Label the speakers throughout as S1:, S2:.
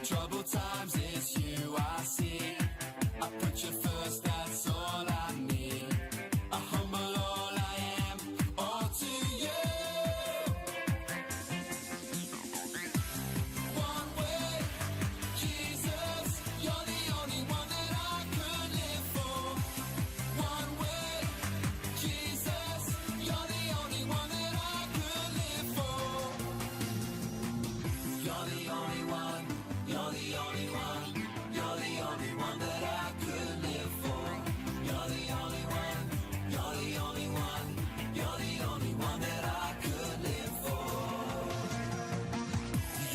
S1: troubled times, it's you I see. I put you first, that's all I need. I humble all I am, all to you. One way, Jesus, you're the only one that I could live for. One way, Jesus, you're the only one that I could live for. You're the only one, you're the only one, you're the only one that I could live for. You're the only one, you're the only one, you're the only one that I could live for.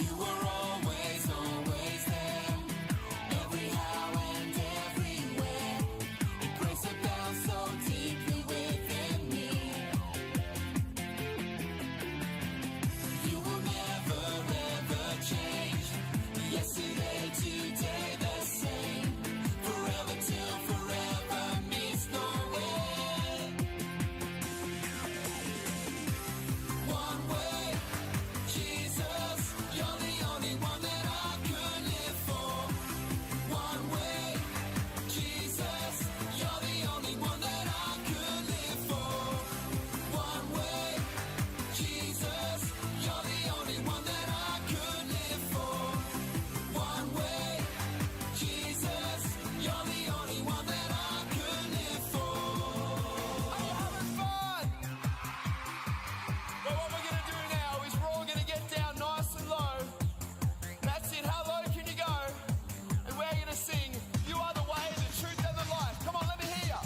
S1: You were always, always there, every how and everywhere. Your grace abounds so deeply within me. You will never, ever change. Yesterday, today, the same. Forever till forever meets no end. One way, Jesus, you're the only one that I could live for. One way, Jesus, you're the only one that I could live for. One way, Jesus, you're the only one that I could live for. One way, Jesus, you're the only one that I could live for. Are you having fun? Well, what we're going to do now is we're all going to get down nice and low. That's it. How low can you go? And we're going to sing, You Are the Way, the Truth, and the Life. Come on, let me hear you.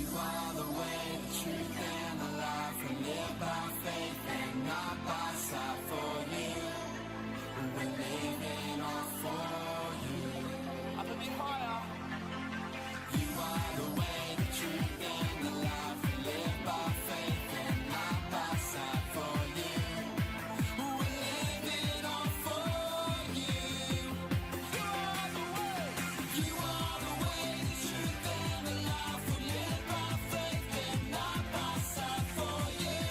S1: You are the way, the truth, and the life. We live by faith and not by sight. For you, we're living all for you. Up a bit higher. You are the way, the truth, and the life. We live by faith and not by sight. For you, we're living all for you. You are the way. You are the way, the truth, and the life. We live by faith and not by sight. For you,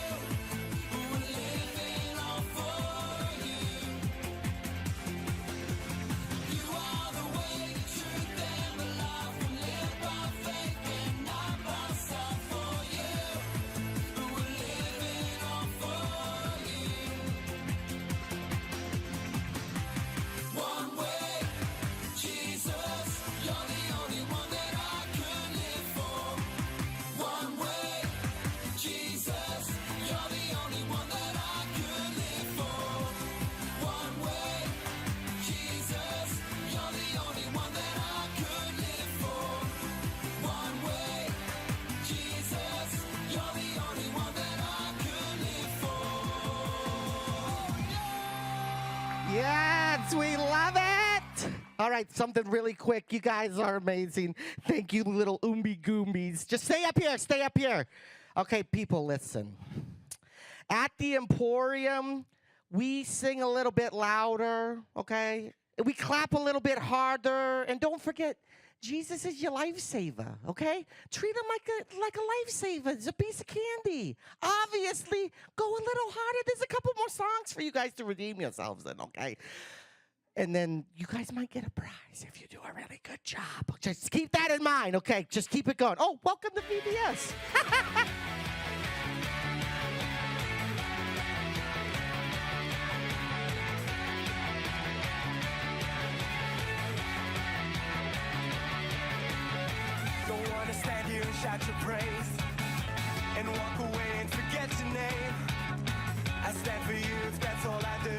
S1: we're living all for you. You are the way, the truth, and the life. We live by faith and not by sight. For you, we're living all for you. One way, Jesus, you're the only one that I could live for. One way, Jesus, you're the only one that I could live for. One way, Jesus, you're the only one that I could live for. One way, Jesus, you're the only one that I could live for.
S2: Yes, we love it. All right, something really quick. You guys are amazing. Thank you, little oomby goombies. Just stay up here. Stay up here. Okay, people, listen. At the Emporium, we sing a little bit louder, okay? We clap a little bit harder. And don't forget, Jesus is your lifesaver, okay? Treat him like a lifesaver. It's a piece of candy. Obviously, go a little harder. There's a couple more songs for you guys to redeem yourselves in, okay? And then you guys might get a prize if you do a really good job. Just keep that in mind, okay? Just keep it going. Oh, welcome to VBS.
S3: Don't wanna stand here and shout your praise and walk away and forget your name. I stand for you if that's all I do,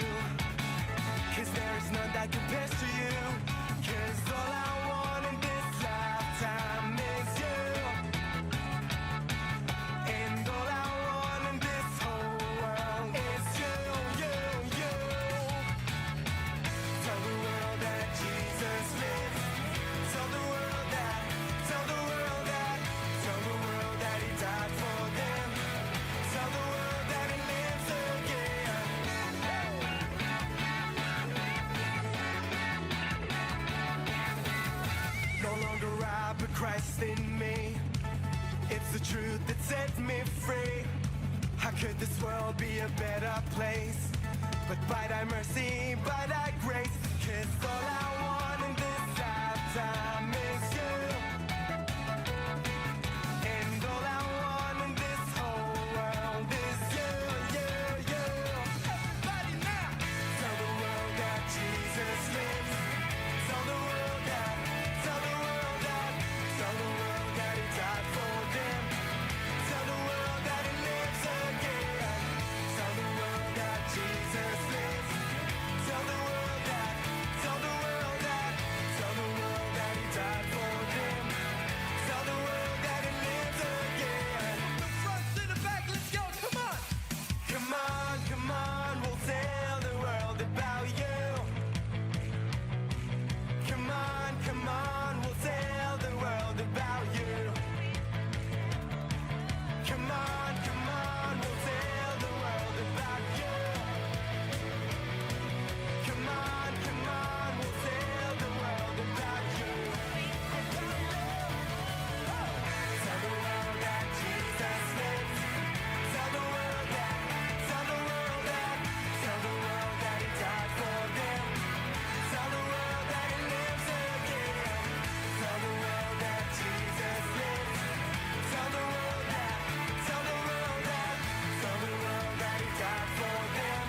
S3: 'cause there is none that compares to you. 'Cause all I want in this lifetime is you, and all I want in this whole world is you, you, you. Tell the world that Jesus lives. Tell the world that, tell the world that, tell the world that he died for them. Tell the world that he lives again. No longer I, but Christ in me. It's the truth that sets me free. How could this world be a better place? But by thy mercy, by thy grace, 'Cause all I want in this lifetime is you. And all I want in this whole world is you, you, you. Everybody now! Tell the world that Jesus lives. Tell the world that, tell the world that, tell the world that he died for them. Tell the world that he lives again. Tell the world that Jesus lives. Tell the world that, tell the world that, tell the world that he died for them. Tell the world that he lives again. The front to the back, let's go, come on. Come on, come on, we'll tell the world about you. Come on, we'll tell the world about you. Come on, we'll tell the world about you. Come on, we'll tell the world about you. Tell the world that Jesus lives. Tell the world that, tell the world that, tell the world that he died for them. Tell the world that he lives again. Tell the world that Jesus lives. Tell the world that, tell the world that, tell the world that he died for them.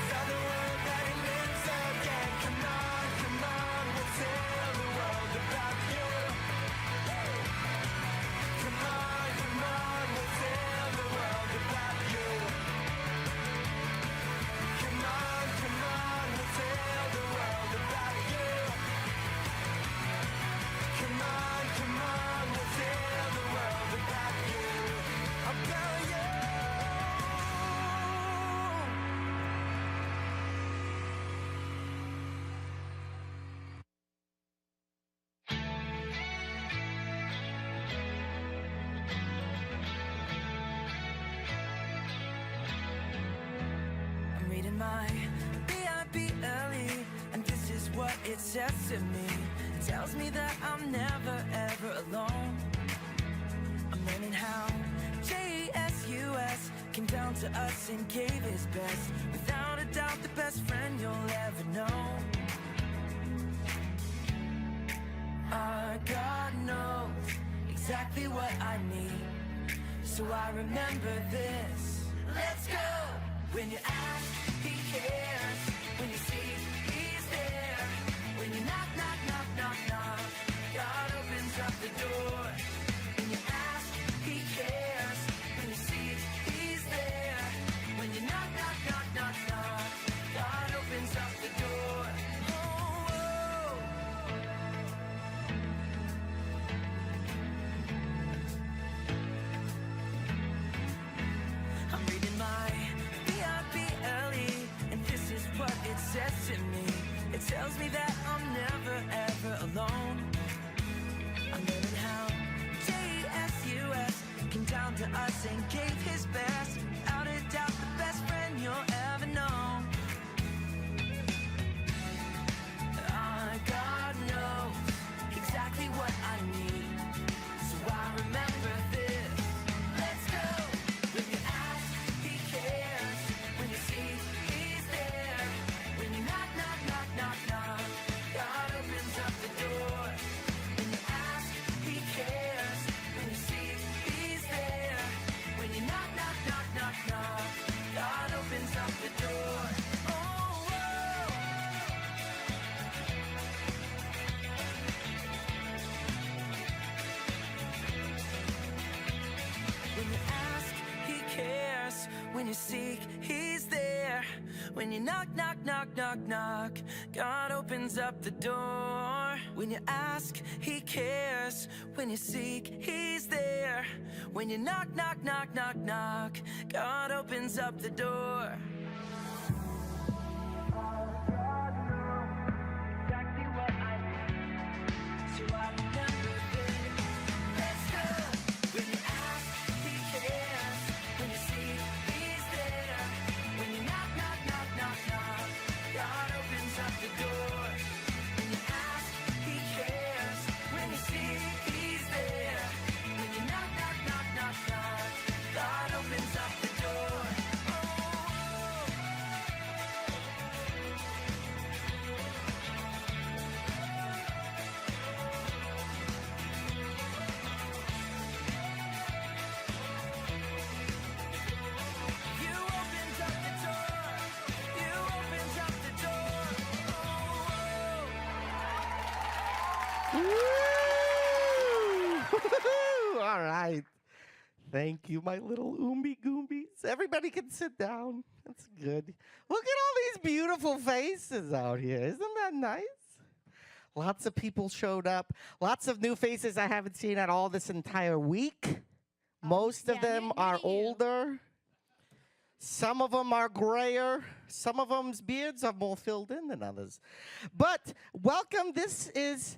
S3: Tell the world that he lives again. Come on, we'll tell the world about you. Come on, we'll tell the world about you. Come on, we'll tell the world about you. Come on, we'll tell the world about you. About you.
S4: I'm reading my BIP early, and this is what it says to me. It tells me that I'm never ever alone. I'm learning how JESUS came down to us and gave his best. Without a doubt, the best friend you'll ever know. Our God knows exactly what I need, so I remember this. Let's go! When you ask, he cares. When you see, he's there. When you knock, knock, knock, knock, knock, God opens up the door. When you ask, he cares. When you see, he's there. When you knock, knock, knock, knock, knock, God opens up the door. Oh, oh. I'm reading my BIP early, and this is what it says to me. It tells me that I'm never ever alone. I'm learning how JESUS came down to us and gave his best. Without a doubt, the best friend you'll ever know. Our God knows exactly what I need, so I remember this. Let's go! When you ask, he cares. When you see, he's there. When you knock, knock, knock, knock, knock, God opens up the door. When you ask, he cares. When you see, he's there. When you knock, knock, knock, knock, knock, God opens up the door. Oh, whoa. When you ask, he cares. When you seek, he's there. When you knock, knock, knock, knock, knock, God opens up the door. When you ask, he cares. When you seek, he's there. When you knock, knock, knock, knock, knock, God opens up the door. Exactly what I need, so I remember this. Let's go! When you ask, he cares. When you see, he's there. When you knock, knock, knock, knock, knock, God opens up the door. When you ask, he cares. When you see, he's there. When you knock, knock, knock, knock, knock, God opens up the door. Oh,
S2: Woo! All right. Thank you, my little Oombi Goombies. Everybody can sit down. That's good. Look at all these beautiful faces out here. Isn't that nice? Lots of people showed up. Lots of new faces I haven't seen at all this entire week. Most of them are older. Some of them are grayer. Some of them's beards are more filled in than others. But welcome. This is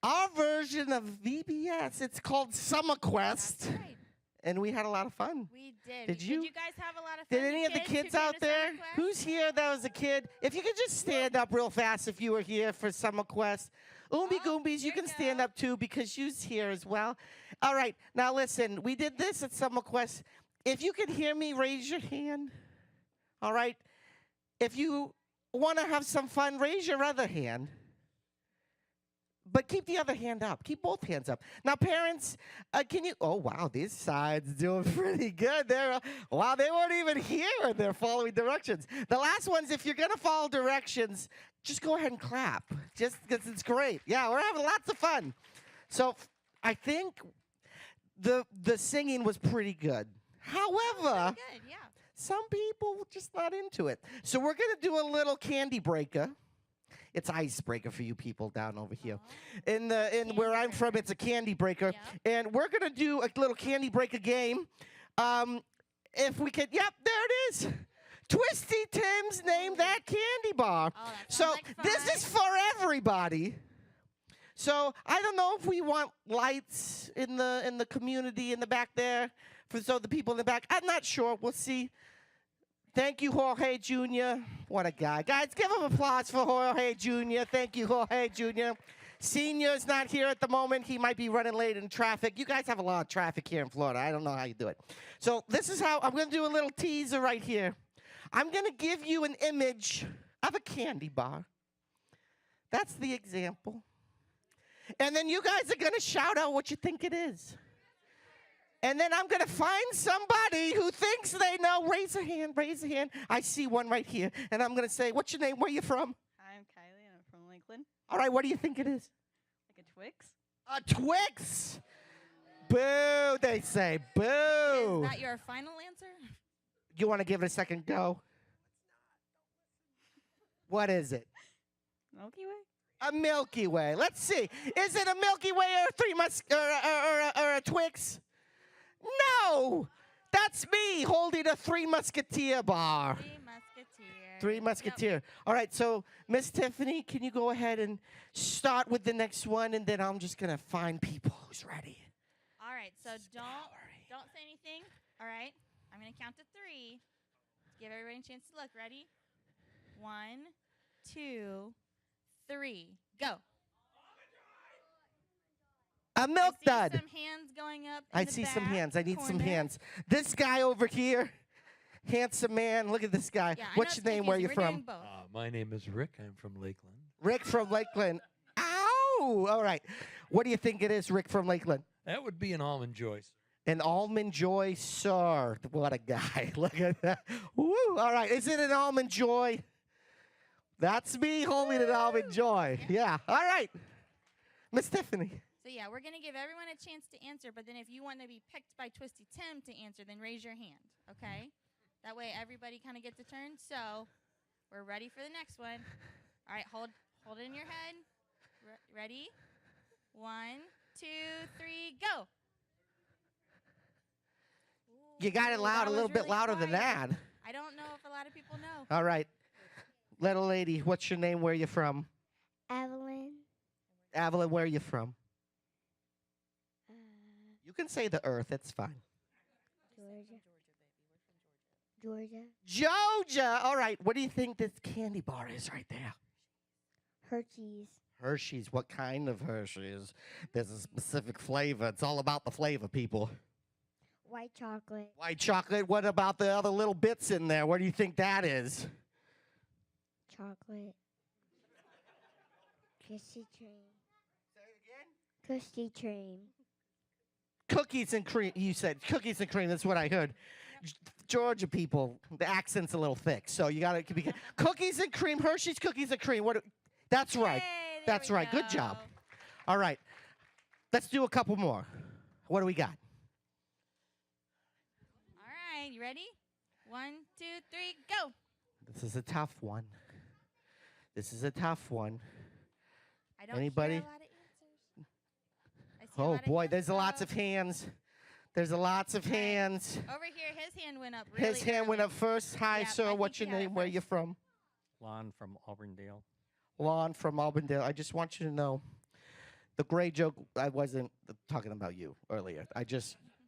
S2: our version of VBS. It's called Summer Quest.
S5: That's right.
S2: And we had a lot of fun.
S5: We did.
S2: Did you?
S5: Did you guys have a lot of fun?
S2: Did any of the kids out there? Who's here that was a kid? If you could just stand up real fast if you were here for Summer Quest. Oombi Goombies, you can stand up too because you's here as well. All right, now listen, we did this at Summer Quest. If you can hear me, raise your hand. All right? If you want to have some fun, raise your other hand. But keep the other hand up. Keep both hands up. Now, parents, can you? Oh, wow, this side's doing pretty good. Wow, they weren't even here and they're following directions. The last ones, if you're going to follow directions, just go ahead and clap. Just because it's great. Yeah, we're having lots of fun. So I think the singing was pretty good. However,
S5: Good, yeah.
S2: some people just not into it. So we're going to do a little candy breaker. It's icebreaker for you people down over here. In where I'm from, it's a candy breaker.
S5: Yeah.
S2: And we're going to do a little candy breaker game. If we could, yep, there it is. Twisty Tim's Name That Candy Bar.
S5: Oh, that
S2: So
S5: sounds like
S2: this
S5: fun.
S2: is for everybody. So I don't know if we want lights in the community in the back there so the people in the back. I'm not sure. We'll see. Thank you, Jorge Jr. What a guy. Guys, give him applause for Jorge Jr. Thank you, Jorge Jr. Senior's not here at the moment. He might be running late in traffic. You guys have a lot of traffic here in Florida. I don't know how you do it. So this is how I'm going to do a little teaser right here. I'm going to give you an image of a candy bar. That's the example. And then you guys are going to shout out what you think it is. And then I'm going to find somebody who thinks they know. Raise a hand, raise a hand. I see one right here. And I'm going to say, what's your name? Where are you from?
S6: Hi, I'm Kylie, and I'm from Lakeland.
S2: All right, what do you think it is?
S6: Like a Twix?
S2: A Twix. Boo, they say. Boo.
S5: Is that your final answer?
S2: You want to give it a second go? What is it?
S6: Milky Way?
S2: A Milky Way. Let's see. Is it a Milky Way or a or a Twix? No. That's me holding a Three Musketeer bar.
S5: Three Musketeers.
S2: Three Musketeer. All right, so Miss Tiffany, can you go ahead and start with the next one, and then I'm just going to find people who's ready.
S5: All right, so don't say anything. All right, I'm going to count to 3. Give everybody a chance to look. Ready? 1, 2, 3. Go.
S2: A milk
S5: I
S2: dud.
S5: see some hands going up.
S2: I
S5: in the
S2: see some
S5: back
S2: hands. I need some
S5: corner.
S2: hands. This guy over here, handsome man. Look at this guy.
S5: Yeah, I know
S2: What's
S5: it's
S2: your name? Where you
S5: confusing. We're
S2: from?
S5: doing both.
S7: My name is Rick. I'm from Lakeland.
S2: Rick from Lakeland. Ow! All right. What do you think it is, Rick from Lakeland?
S7: That would be an almond joy. Sir.
S2: An Almond Joy, sir. What a guy. Look at that. Woo. All right. Is it an Almond Joy? That's me holding an Almond Joy. Yeah. All right. Miss Tiffany.
S5: So yeah, we're going to give everyone a chance to answer, but then if you want to be picked by Twisty Tim to answer, then raise your hand, okay? That way everybody kind of gets a turn. So we're ready for the next one. All right, hold it in your head. Ready? 1, 2, 3, go.
S2: You got it
S5: Ooh,
S2: loud,
S5: that
S2: a little
S5: was
S2: bit
S5: really
S2: louder than
S5: quiet.
S2: that.
S5: I don't know if a lot of people know.
S2: All right. Little lady, what's your name? Where you from?
S8: Evelyn.
S2: Evelyn, where are you from?
S8: Uh,
S2: You can say the earth. It's fine.
S8: Georgia.
S2: Georgia. All right. What do you think this candy bar is right there?
S8: Hershey's.
S2: Hershey's. What kind of Hershey's? There's a specific flavor. It's all about the flavor, people.
S8: White chocolate.
S2: White chocolate. What about the other little bits in there? What do you think that is?
S8: Chocolate. Krispy Kreme.
S2: Say it again.
S8: Krispy Kreme.
S2: Cookies and cream. You said cookies and cream. That's what I heard. Georgia people, the accent's a little thick, so you got to be cookies and cream. Hershey's cookies and cream. That's right.
S5: Hey, there
S2: That's
S5: we
S2: right. Good
S5: go.
S2: job. All right. Let's do a couple more. What do we got?
S5: All right, you ready? 1, 2, 3, go.
S2: This is a tough one. This is a tough one.
S5: I don't
S2: Anybody?
S5: hear a lot of answers. I see a
S2: Oh
S5: lot of
S2: boy,
S5: hands
S2: there's lots
S5: up.
S2: of hands. There's lots of
S5: All right.
S2: hands.
S5: Over here, his hand went up really
S2: His hand went
S5: early.
S2: up first. Hi,
S5: Yep, I
S2: sir.
S5: think
S2: What's
S5: he
S2: your
S5: got it
S2: name? Where you
S5: first.
S2: from?
S9: Lon from Auburndale.
S2: Lon from Albandale. I just want you to know, the gray joke, I wasn't talking about you earlier.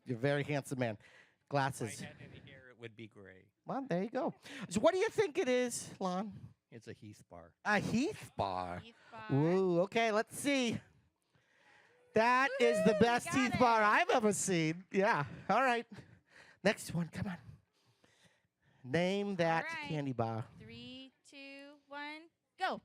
S2: You're a very handsome man.
S9: If
S2: Glasses.
S9: I had any hair, it would be gray.
S2: Well, there you go. So what do you think it is, Lon?
S9: It's a Heath bar.
S2: A Heath bar.
S5: Heath bar.
S2: Ooh, okay, let's see. That is the
S5: Woo,
S2: best
S5: got
S2: Heath
S5: it.
S2: bar I've ever seen. Yeah. All right. Next one. Come on. Name that
S5: right.
S2: candy bar.
S5: 3, 2, 1, go.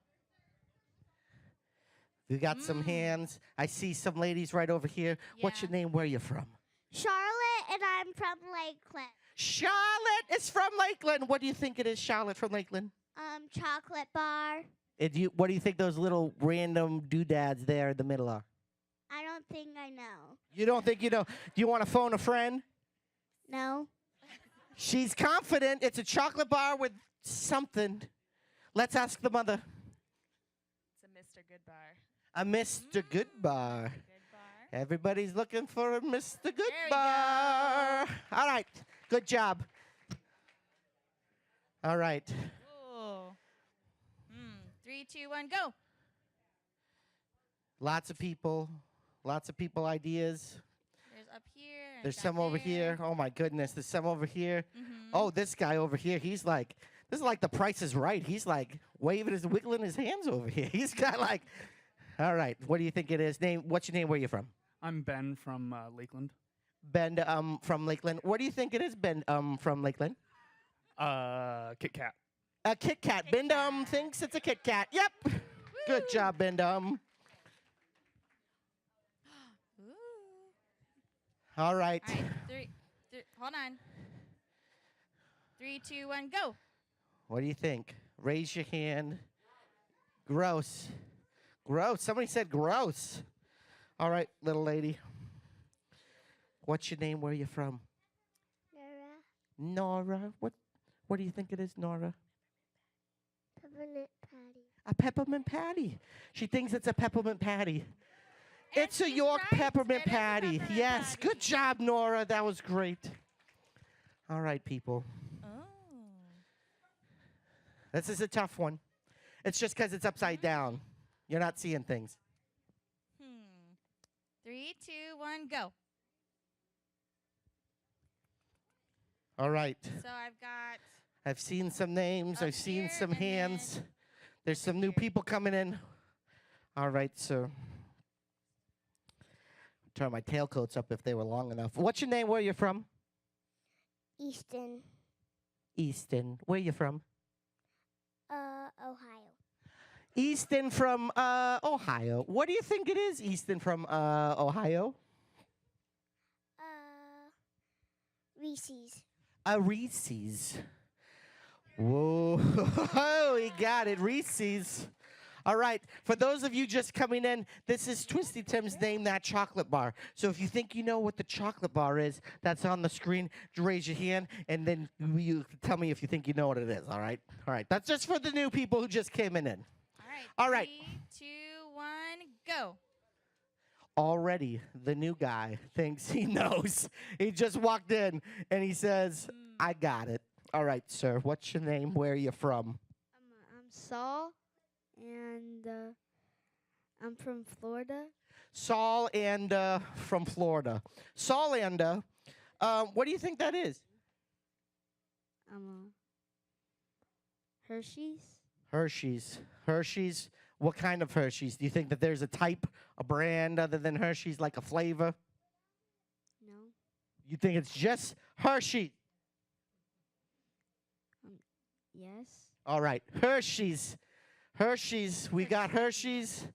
S2: We got some hands. I see some ladies right over here. What's your
S5: Yeah.
S2: name? Where you from?
S8: Charlotte, and I'm from Lakeland.
S2: Charlotte is from Lakeland. What do you think it is, Charlotte from Lakeland?
S8: Chocolate bar.
S2: What do you think those little random doodads there in the middle are?
S8: I don't think I know.
S2: You don't think you know? Do you want to phone a friend?
S8: No.
S2: She's confident. It's a chocolate bar with something. Let's ask the mother.
S5: It's a Mr. Good bar.
S2: A Mr. Good bar.
S5: Good bar.
S2: Everybody's looking for a Mr. Good
S5: There we
S2: bar. All right. Good job. All right.
S5: Ooh. 3, 2, 1, go.
S2: Lots of people. Lots of people ideas.
S5: There's up here. and
S2: There's
S5: back
S2: some over
S5: there.
S2: here. Oh my goodness. There's some over here.
S5: Mhm.
S2: Oh, this guy over here. He's like, this is like the Price is Right. He's like wiggling his hands over here. He's got like, all right. What do you think it is? What's your name? Where you from?
S10: I'm Ben from Lakeland.
S2: Ben from Lakeland. What do you think it is, Ben from Lakeland?
S10: Kit Kat.
S2: A Kit Kat.
S5: Kit
S2: Ben
S5: Kat.
S2: thinks it's a Kit Kat. Yep. Good job, Ben.
S5: Ooh.
S2: All right.
S5: All right. Hold on. 3, 2, 1, go.
S2: What do you think? Raise your hand. Gross. Gross. Somebody said gross. All right, little lady. What's your name? Where are you from?
S8: Nora.
S2: Nora. What do you think it is, Nora?
S8: Peppermint patty.
S2: A peppermint patty. She thinks it's a peppermint patty.
S5: And
S2: It's a
S5: she's
S2: York
S5: right.
S2: peppermint
S5: It is a
S2: patty.
S5: peppermint
S2: Yes.
S5: patty.
S2: Good job, Nora. That was great. All right, people.
S5: Oh.
S2: This is a tough one. It's just because it's upside down. You're not seeing things.
S5: 3, 2, 1, go.
S2: All right.
S5: So I've got.
S2: I've seen some names.
S5: Up
S2: I've seen
S5: here
S2: some
S5: and then
S2: hands. There's some new
S5: here.
S2: people coming in. All right, so turn my tailcoats up if they were long enough. What's your name? Where are you from?
S8: Easton.
S2: Easton. Where are you from?
S8: Ohio.
S2: Easton from Ohio. What do you think it is, Easton from Ohio?
S8: Reese's.
S2: A Reese's. Whoa, he got it, Reese's. All right, for those of you just coming in, this is Twisty Tim's Name That Chocolate Bar. So if you think you know what the chocolate bar is, that's on the screen, raise your hand, and then you tell me if you think you know what it is, all right? All right, that's just for the new people who just came in.
S5: All right.
S2: All right.
S5: 3, 2, 1, go.
S2: Already, the new guy thinks he knows. He just walked in, and he says, I got it. All right, sir, what's your name? Where are you from?
S8: I'm Saul, and I'm from Florida.
S2: Saul and from Florida. Saul and what do you think that is?
S8: Hershey's.
S2: Hershey's. Hershey's. What kind of Hershey's? Do you think that there's a type, a brand other than Hershey's, like a flavor?
S8: No.
S2: You think it's just Hershey?
S8: Yes.
S2: All right, Hershey's. Hershey's. We got Hershey's.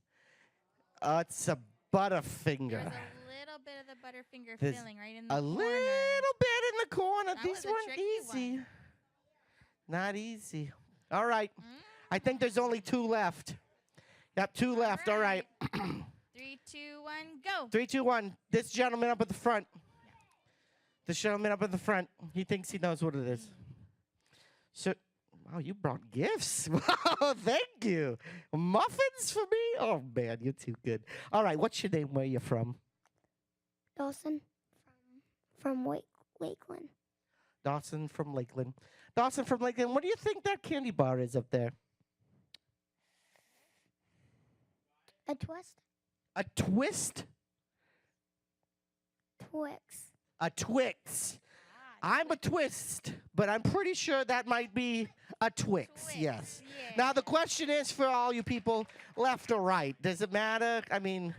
S2: It's a Butterfinger.
S5: There's a little bit of the Butterfinger
S2: There's
S5: filling right in the
S2: A
S5: corner.
S2: little bit in the corner.
S5: That
S2: These
S5: was a
S2: weren't
S5: tricky
S2: easy.
S5: one.
S2: Not easy. All right. I think there's only 2 left. Yep, 2 left. All right.
S5: 3, 2, 1, go.
S2: 3, 2, 1. This gentleman up at the front. This gentleman up at the front. He thinks he knows what it is. So, wow, you brought gifts. Wow, thank you. Muffins for me? Oh, man, you're too good. All right, what's your name? Where you from?
S8: Dawson from Lakeland.
S2: Dawson from Lakeland. Dawson from Lakeland. What do you think that candy bar is up there?
S8: A twist?
S2: A twist?
S8: Twix.
S2: A Twix. I'm a twist, but I'm pretty sure that might be a Twix. Yes.
S5: Yeah.
S2: Now, the question is for all you people, left or right? Does it matter? I mean,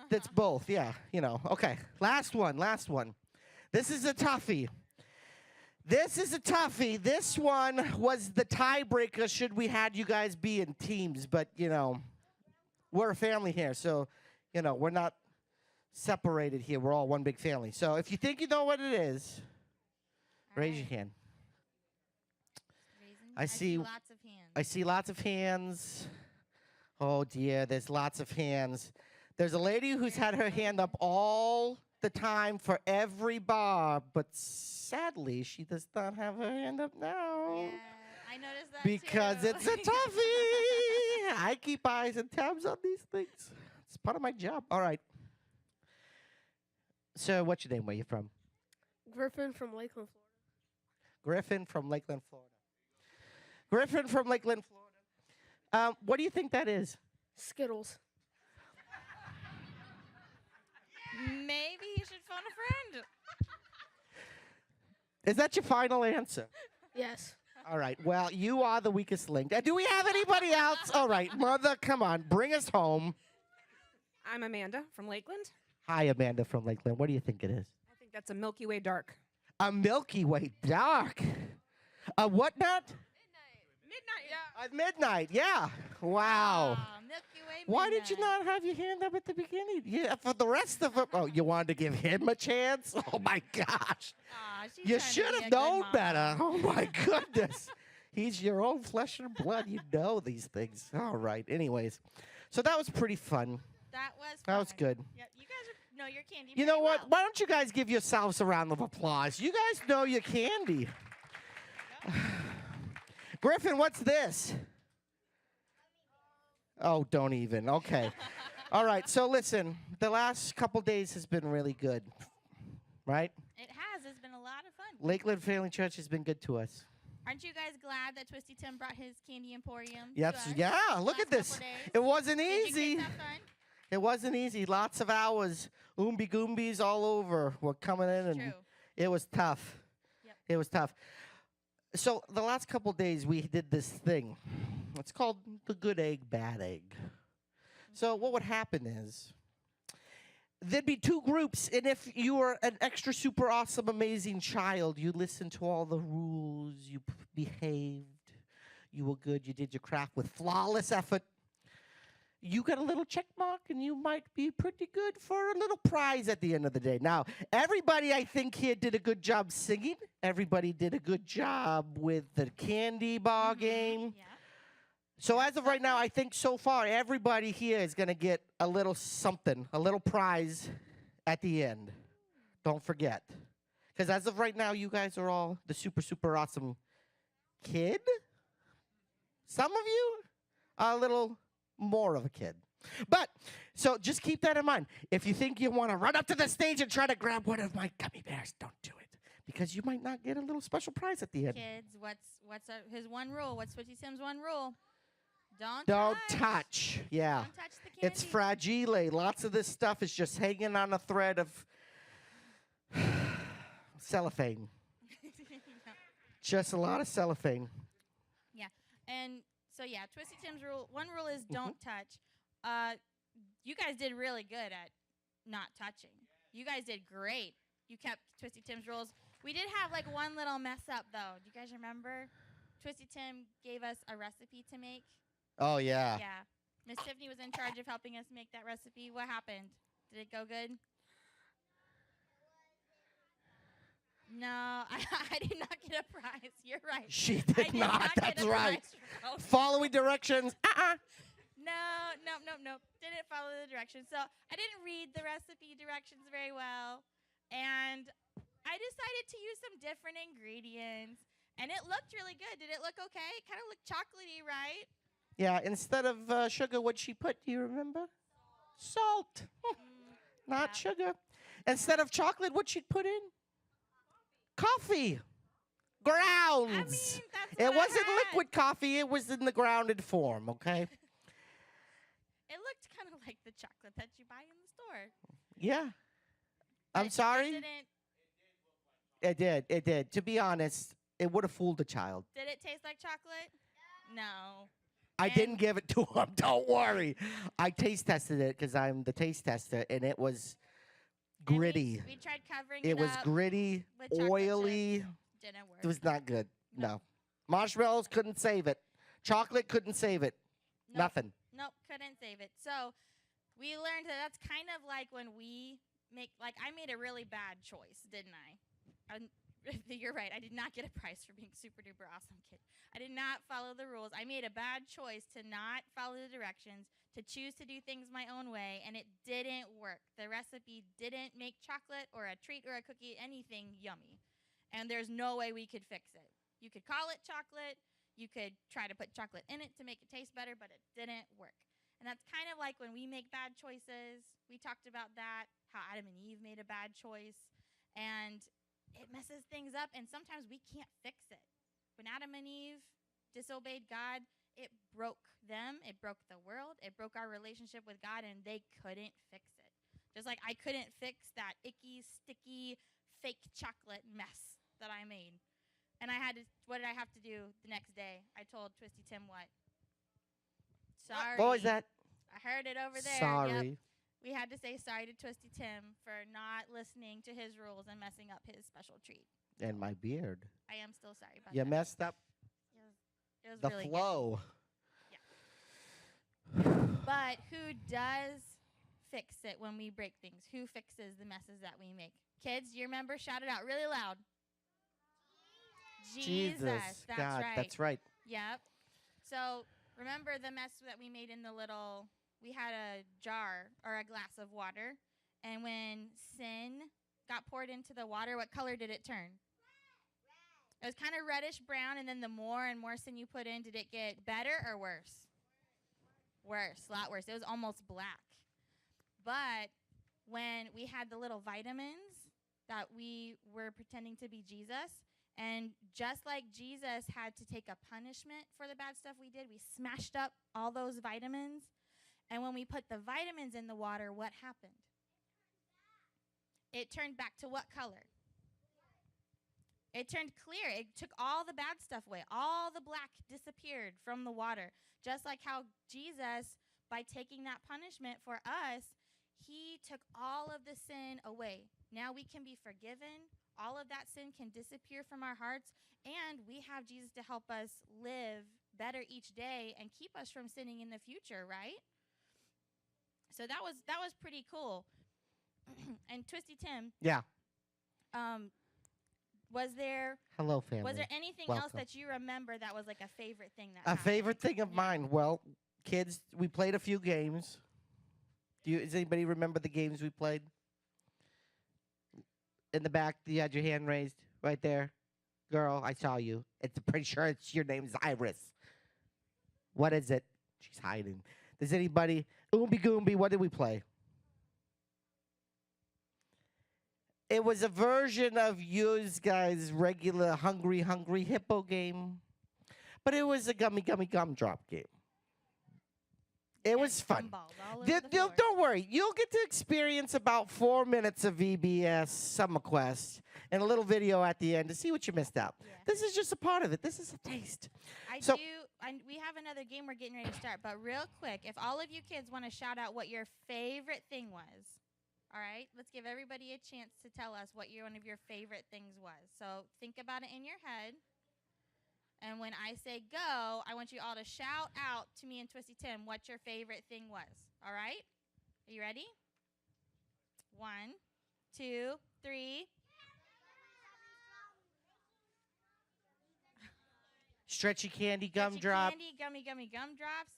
S2: that's both. Yeah, you know. Okay, last one. This is a toughie. This one was the tiebreaker should we had you guys be in teams, but, you know, we're a family here, so, you know, we're not separated here. We're all one big family. So if you think you know what it is, raise your hand. I see
S5: lots of hands.
S2: I see lots of hands. Oh, dear, there's lots of hands. There's a lady who's had her hand up all the time for every bar, but sadly, she does not have her hand up now.
S5: Yeah, I noticed that
S2: Because
S5: too.
S2: it's a toughie. I keep eyes and tabs on these things. It's part of my job. All right. Sir, what's your name? Where you from?
S11: Griffin from Lakeland, Florida.
S2: Griffin from Lakeland, Florida. Griffin from Lakeland, Florida. What do you think that is?
S11: Skittles.
S5: Maybe you should phone a friend.
S2: Is that your final answer?
S11: Yes.
S2: All right. Well, you are the weakest link. Do we have anybody else? All right, Mother, come on. Bring us home.
S12: I'm Amanda from Lakeland.
S2: Hi, Amanda from Lakeland. What do you think it is?
S12: I think that's a Milky Way dark.
S2: A Milky Way dark. A what nut?
S12: Midnight, yeah.
S2: A midnight, yeah. Wow.
S5: Aw, Milky Way
S2: Why did you
S5: midnight.
S2: not have your hand up at the beginning? Yeah, for the rest of it. Oh, you wanted to give him a chance? Oh, my gosh.
S5: Aw, she's
S2: You
S5: trying to
S2: should
S5: be a
S2: have
S5: good
S2: known
S5: mom.
S2: better. Oh, my goodness. He's your own flesh and blood. You know these things. All right. Anyways, so that was pretty fun.
S5: That was
S2: That was
S5: fun.
S2: good.
S5: Yep, you guys know your candy.
S2: You know
S5: pretty
S2: what?
S5: well.
S2: Why don't you guys give yourselves a round of applause? You guys know your candy. Griffin, what's this? Oh, don't even. Okay. All right. So listen, the last couple days has been really good, right?
S5: It has. It's been a lot of fun.
S2: Lakeland Family Church has been good to us.
S5: Aren't you guys glad that Twisty Tim brought his candy emporium? to
S2: Yes.
S5: us
S2: Yeah.
S5: the
S2: Look at
S5: last
S2: this.
S5: couple days?
S2: It wasn't
S5: Did you
S2: easy.
S5: kids have fun?
S2: It wasn't easy. Lots of hours. Oomby Goombies all over were coming in, and
S5: True.
S2: it was tough.
S5: Yep.
S2: It was tough. So the last couple days we did this thing. It's called the good egg, bad egg. So what would happen is there'd be two groups, and if you were an extra super awesome amazing child, you listened to all the rules, you behaved, you were good, you did your craft with flawless effort. You got a little check mark, and you might be pretty good for a little prize at the end of the day. Now, everybody, I think, here did a good job singing. Everybody did a good job with the candy bar game.
S5: Yeah.
S2: So as of right now, I think so far, everybody here is going to get a little something, a little prize at the end. Don't forget. Because as of right now, you guys are all the super, super awesome kid. Some of you are a little more of a kid. But, so just keep that in mind. If you think you want to run up to the stage and try to grab one of my gummy bears, don't do it. Because you might not get a little special prize at the end.
S5: Kids, what's his one rule? What's Twisty Tim's one rule? Don't
S2: touch. Yeah.
S5: Don't touch the candy.
S2: It's fragile. Lots of this stuff is just hanging on a thread of cellophane. Just a lot of cellophane.
S5: Yeah. And so yeah, Twisty Tim's rule. One rule is don't touch. You guys did really good at not touching. You guys did great. You kept Twisty Tim's rules. We did have like one little mess up though. Do you guys remember? Twisty Tim gave us a recipe to make.
S2: Oh, yeah.
S5: Yeah. Miss Tiffany was in charge of helping us make that recipe. What happened? Did it go good? No, I did not get a prize. You're right.
S2: She
S5: I
S2: did not.
S5: get
S2: That's
S5: a
S2: right.
S5: prize for going.
S2: Following directions.
S5: Nope. Didn't follow the directions. So I didn't read the recipe directions very well. And I decided to use some different ingredients. And it looked really good. Did it look okay? It kind of looked chocolatey, right?
S2: Yeah, instead of sugar, what'd she put? Do you remember? Salt. Not
S5: yeah.
S2: sugar. Instead of chocolate, what'd she put in? Coffee. Grounds.
S5: that's
S2: It
S5: what I
S2: wasn't
S5: had.
S2: liquid coffee, it was in the grounded form, okay?
S5: It looked kind of like the chocolate that you buy in the store.
S2: Yeah.
S5: But
S2: I'm sorry?
S5: Did
S2: It did. To be honest, it would have fooled a child.
S5: it taste like chocolate? No.
S2: I
S5: And-
S2: didn't give it to him. Don't worry. I taste tested it because I'm the taste tester, and it was
S5: and
S2: gritty.
S5: We tried covering
S2: It was
S5: up
S2: gritty,
S5: with chocolate
S2: oily.
S5: chips. Didn't work.
S2: It was not good. No. Marshmallows couldn't save it. Chocolate couldn't save it.
S5: Nope.
S2: Nothing.
S5: Nope, couldn't save it. So we learned that that's kind of like when we make, like, I made a really bad choice, didn't I? You're right. I did not get a prize for being super duper awesome kid. I did not follow the rules. I made a bad choice to not follow the directions, to choose to do things my own way, and it didn't work. The recipe didn't make chocolate or a treat or a cookie, anything yummy. And there's no way we could fix it. You could call it chocolate. You could try to put chocolate in it to make it taste better, but it didn't work. And that's kind of like when we make bad choices. We talked about that, how Adam and Eve made a bad choice. And it messes things up, and sometimes we can't fix it. When Adam and Eve disobeyed God, it broke them, it broke the world, it broke our relationship with God, and they couldn't fix it. Just like I couldn't fix that icky, sticky, fake chocolate mess that I made. And what did I have to do the next day? I told Twisty Tim what? Sorry.
S2: What was that?
S5: I heard it over there.
S2: Sorry.
S5: Yep. We had to say sorry to Twisty Tim for not listening to his rules and messing up his special treat.
S2: And my beard.
S5: I am still sorry about
S2: You
S5: that.
S2: messed up
S5: It was
S2: the
S5: really
S2: flow.
S5: But who does fix it when we break things? Who fixes the messes that we make? Kids, do you remember? Shout it out really loud. Jesus. That's
S2: God,
S5: right.
S2: that's right.
S5: Yep. So remember the mess that we made in the little, we had a jar or a glass of water. And when sin got poured into the water, what color did it turn? It was kind of reddish brown. And then the more and more sin you put in, did it get better or worse? Worse, a lot worse. It was almost black. But when we had the little vitamins that we were pretending to be Jesus, and just like Jesus had to take a punishment for the bad stuff we did, we smashed up all those vitamins. And when we put the vitamins in the water, what happened? It turned back to what color? It turned clear. It took all the bad stuff away. All the black disappeared from the water. Just like how Jesus, by taking that punishment for us, he took all of the sin away. Now we can be forgiven. All of that sin can disappear from our hearts. And we have Jesus to help us live better each day and keep us from sinning in the future, right? So that was pretty cool. And Twisty Tim.
S2: Yeah.
S5: Was there
S2: Hello, family.
S5: Was there anything else that you remember that was like a favorite thing that
S2: A
S5: happened?
S2: favorite thing of mine? Well, kids, we played a few games. Does anybody remember the games we played? In the back, you had your hand raised right there. Girl, I saw you. It's pretty sure your name's Iris. What is it? She's hiding. Does anybody? Oomby Goomby, what did we play? It was a version of you guys' regular Hungry Hippo game. But it was a gumdrop game. It was fun. Don't worry. You'll get to experience about 4 minutes of VBS Summer Quest and a little video at the end to see what you missed out. Yeah. This is just a part of it. This is a taste.
S5: We have another game we're getting ready to start. But real quick, if all of you kids want to shout out what your favorite thing was, all right, let's give everybody a chance to tell us what one of your favorite things was. So think about it in your head. And when I say go, I want you all to shout out to me and Twisty Tim what your favorite thing was. All right? Are you ready? 1, 2, 3.
S2: Stretchy candy gumdrop.
S5: Stretchy candy, gummy gumdrops.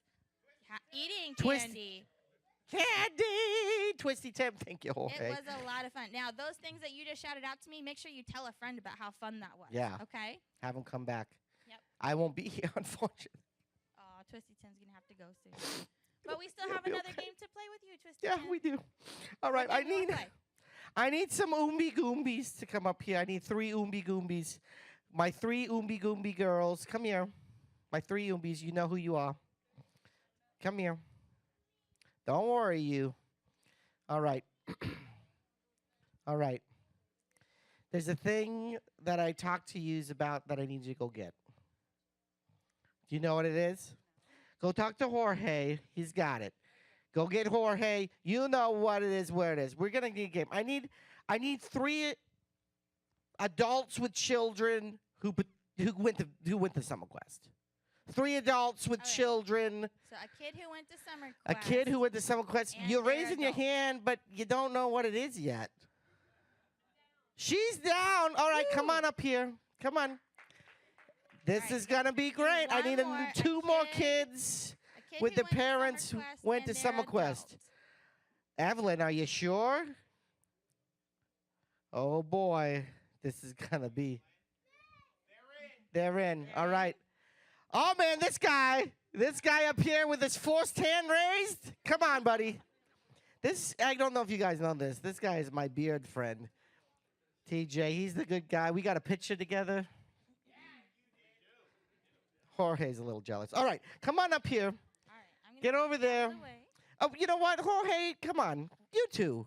S5: Eating
S2: Twist-
S5: candy.
S2: Candy! Twisty Tim. Thank you,
S5: It
S2: Jorge.
S5: was a lot of fun. Now, those things that you just shouted out to me, make sure you tell a friend about how fun that was.
S2: Yeah.
S5: Okay?
S2: Have them come back.
S5: Yep.
S2: I won't be here, unfortunately.
S5: Oh, Twisty Tim's going to have to go soon. But we still
S2: It'll
S5: have
S2: be
S5: another
S2: okay.
S5: game to play with you, Twisty
S2: Yeah,
S5: Tim.
S2: we do. All right,
S5: What game you wanna play?
S2: I need some Oombi Goombies to come up here. I need 3 Oombi Goombies. My 3 Oombi Goombi girls. Come here. My 3 Oombis. You know who you are. Come here. Don't worry, you. All right. All right. There's a thing that I talked to you about that I need you to go get. Do you know what it is? Go talk to Jorge. He's got it. Go get Jorge. You know what it is, where it is. We're gonna get a game. I need 3 adults with children who went to Summer Quest. 3 adults with
S5: All right.
S2: children.
S5: So a kid who went to summer quest.
S2: A kid who went to Summer Quest.
S5: and
S2: You're
S5: they're
S2: raising your
S5: adults.
S2: hand, but you don't know what it is yet. She's down. All right, come on up here. Come on. This
S5: All right,
S2: is gonna be great. I
S5: one
S2: need
S5: more.
S2: 2
S5: A
S2: more
S5: kid-
S2: kids
S5: A kid
S2: with
S5: who
S2: the
S5: went to Summer
S2: parents who
S5: Quest
S2: went
S5: and
S2: to
S5: they're
S2: Summer Quest.
S5: adults.
S2: Evelyn, are you sure? Oh boy, this is gonna be. They're in. All right. Oh man, this guy up here with his forced hand raised. Come on, buddy. I don't know if you guys know this. This guy is my beard friend, TJ. He's the good guy. We got a picture together. Jorge's a little jealous. All right, come on up here.
S5: All right, I'm gonna
S2: Get over
S5: move
S2: there.
S5: out of the way.
S2: Oh, you know what, Jorge? Come on, you two.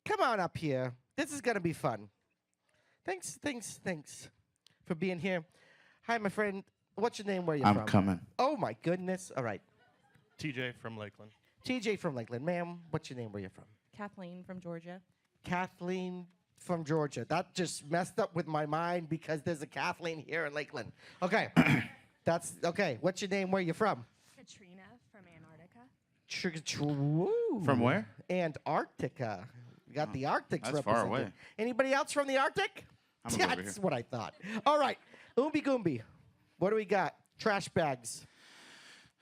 S2: Come on up here. This is gonna be fun. Thanks for being here. Hi, my friend. What's your name? Where you from?
S13: I'm coming.
S2: Oh my goodness. All right,
S14: TJ from Lakeland.
S2: TJ from Lakeland, ma'am. What's your name? Where you from?
S12: Kathleen from Georgia.
S2: Kathleen from Georgia. That just messed up with my mind because there's a Kathleen here in Lakeland. Okay, that's okay. What's your name? Where you from?
S12: Katrina from Antarctica.
S13: From where?
S2: Antarctica. We got the Arctic
S13: that's far
S2: represented.
S13: away.
S2: Anybody else from the Arctic?
S13: I'm gonna go over
S2: That's
S13: here.
S2: what I thought. All right, Oombi Goombi. What do we got? Trash bags.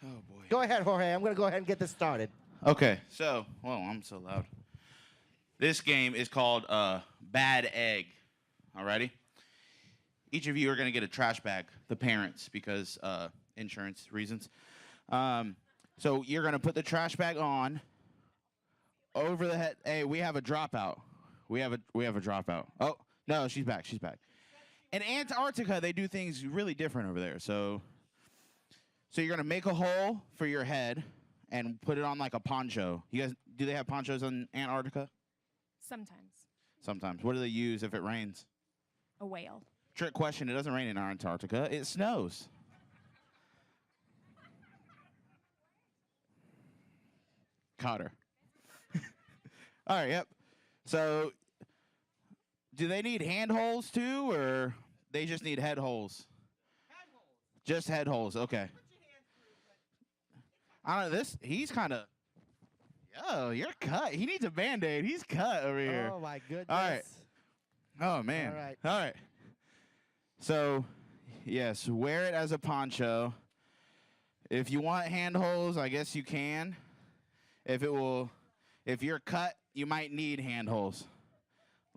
S13: Oh boy.
S2: Go ahead, Jorge. I'm gonna go ahead and get this started.
S13: Okay, so, well, I'm so loud. This game is called Bad Egg. Alrighty? Each of you are going to get a trash bag, the parents, because insurance reasons. So you're going to put the trash bag on over the head. Hey, we have a dropout. We have a dropout. Oh, no, she's back. She's back. In Antarctica, they do things really different over there. So you're going to make a hole for your head and put it on like a poncho. You guys, do they have ponchos in Antarctica?
S12: Sometimes.
S13: Sometimes. What do they use if it rains?
S12: A whale.
S13: Trick question. It doesn't rain in Antarctica. It snows. Caught her. All right, yep. So, do they need hand holes too, or they just need head holes? Head holes. Just head holes, okay. I don't know, he's kind of, yo, you're cut. He needs a Band-Aid. He's cut over here.
S2: Oh my goodness.
S13: All right. Oh, man.
S2: All right.
S13: All right. So, yes, wear it as a poncho. If you want hand holes, I guess you can. If you're cut, you might need hand holes.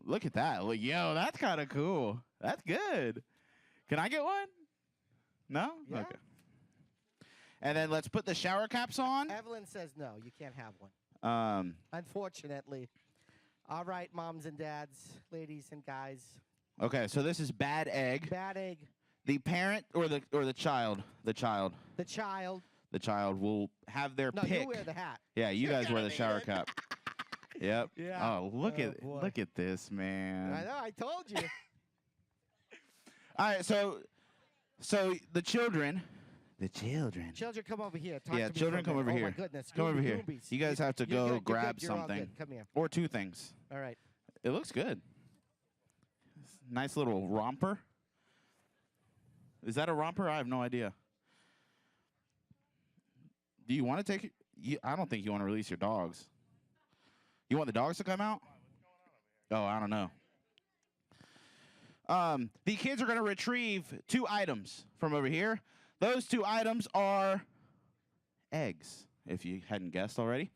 S13: Look at that. Look, yo, that's kind of cool. That's good. Can I get one? No?
S2: Yeah.
S13: Okay. And then let's put the shower caps on.
S2: Evelyn says no, you can't have one. Unfortunately. All right, moms and dads, ladies and guys.
S13: Okay, so this is Bad Egg.
S2: Bad egg.
S13: The parent or the child? The child.
S2: The child.
S13: The child will have their
S2: No,
S13: pick.
S2: you wear the hat.
S13: Yeah, you guys wear the shower cap. Yep.
S2: Yeah.
S13: Oh, look
S2: Oh,
S13: at
S2: boy.
S13: look at this, man.
S2: I know, I told you.
S13: All right, so the children.
S2: Children, come over here. Talk
S13: Yeah,
S2: to me
S13: children,
S2: for a
S13: come over
S2: minute.
S13: here.
S2: Oh my goodness.
S13: Come over
S2: Goombi
S13: here.
S2: Goombies.
S13: You guys have to
S2: You're
S13: go
S2: good, you're
S13: grab
S2: good, you're all
S13: something.
S2: good. Come here.
S13: Or 2 things.
S2: All right.
S13: It looks good. Nice little romper. Is that a romper? I have no idea. Do you want to take it? I don't think you want to release your dogs. You want the dogs to come out? Oh, I don't know. The kids are going to retrieve 2 items from over here. Those 2 items are eggs, if you hadn't guessed already.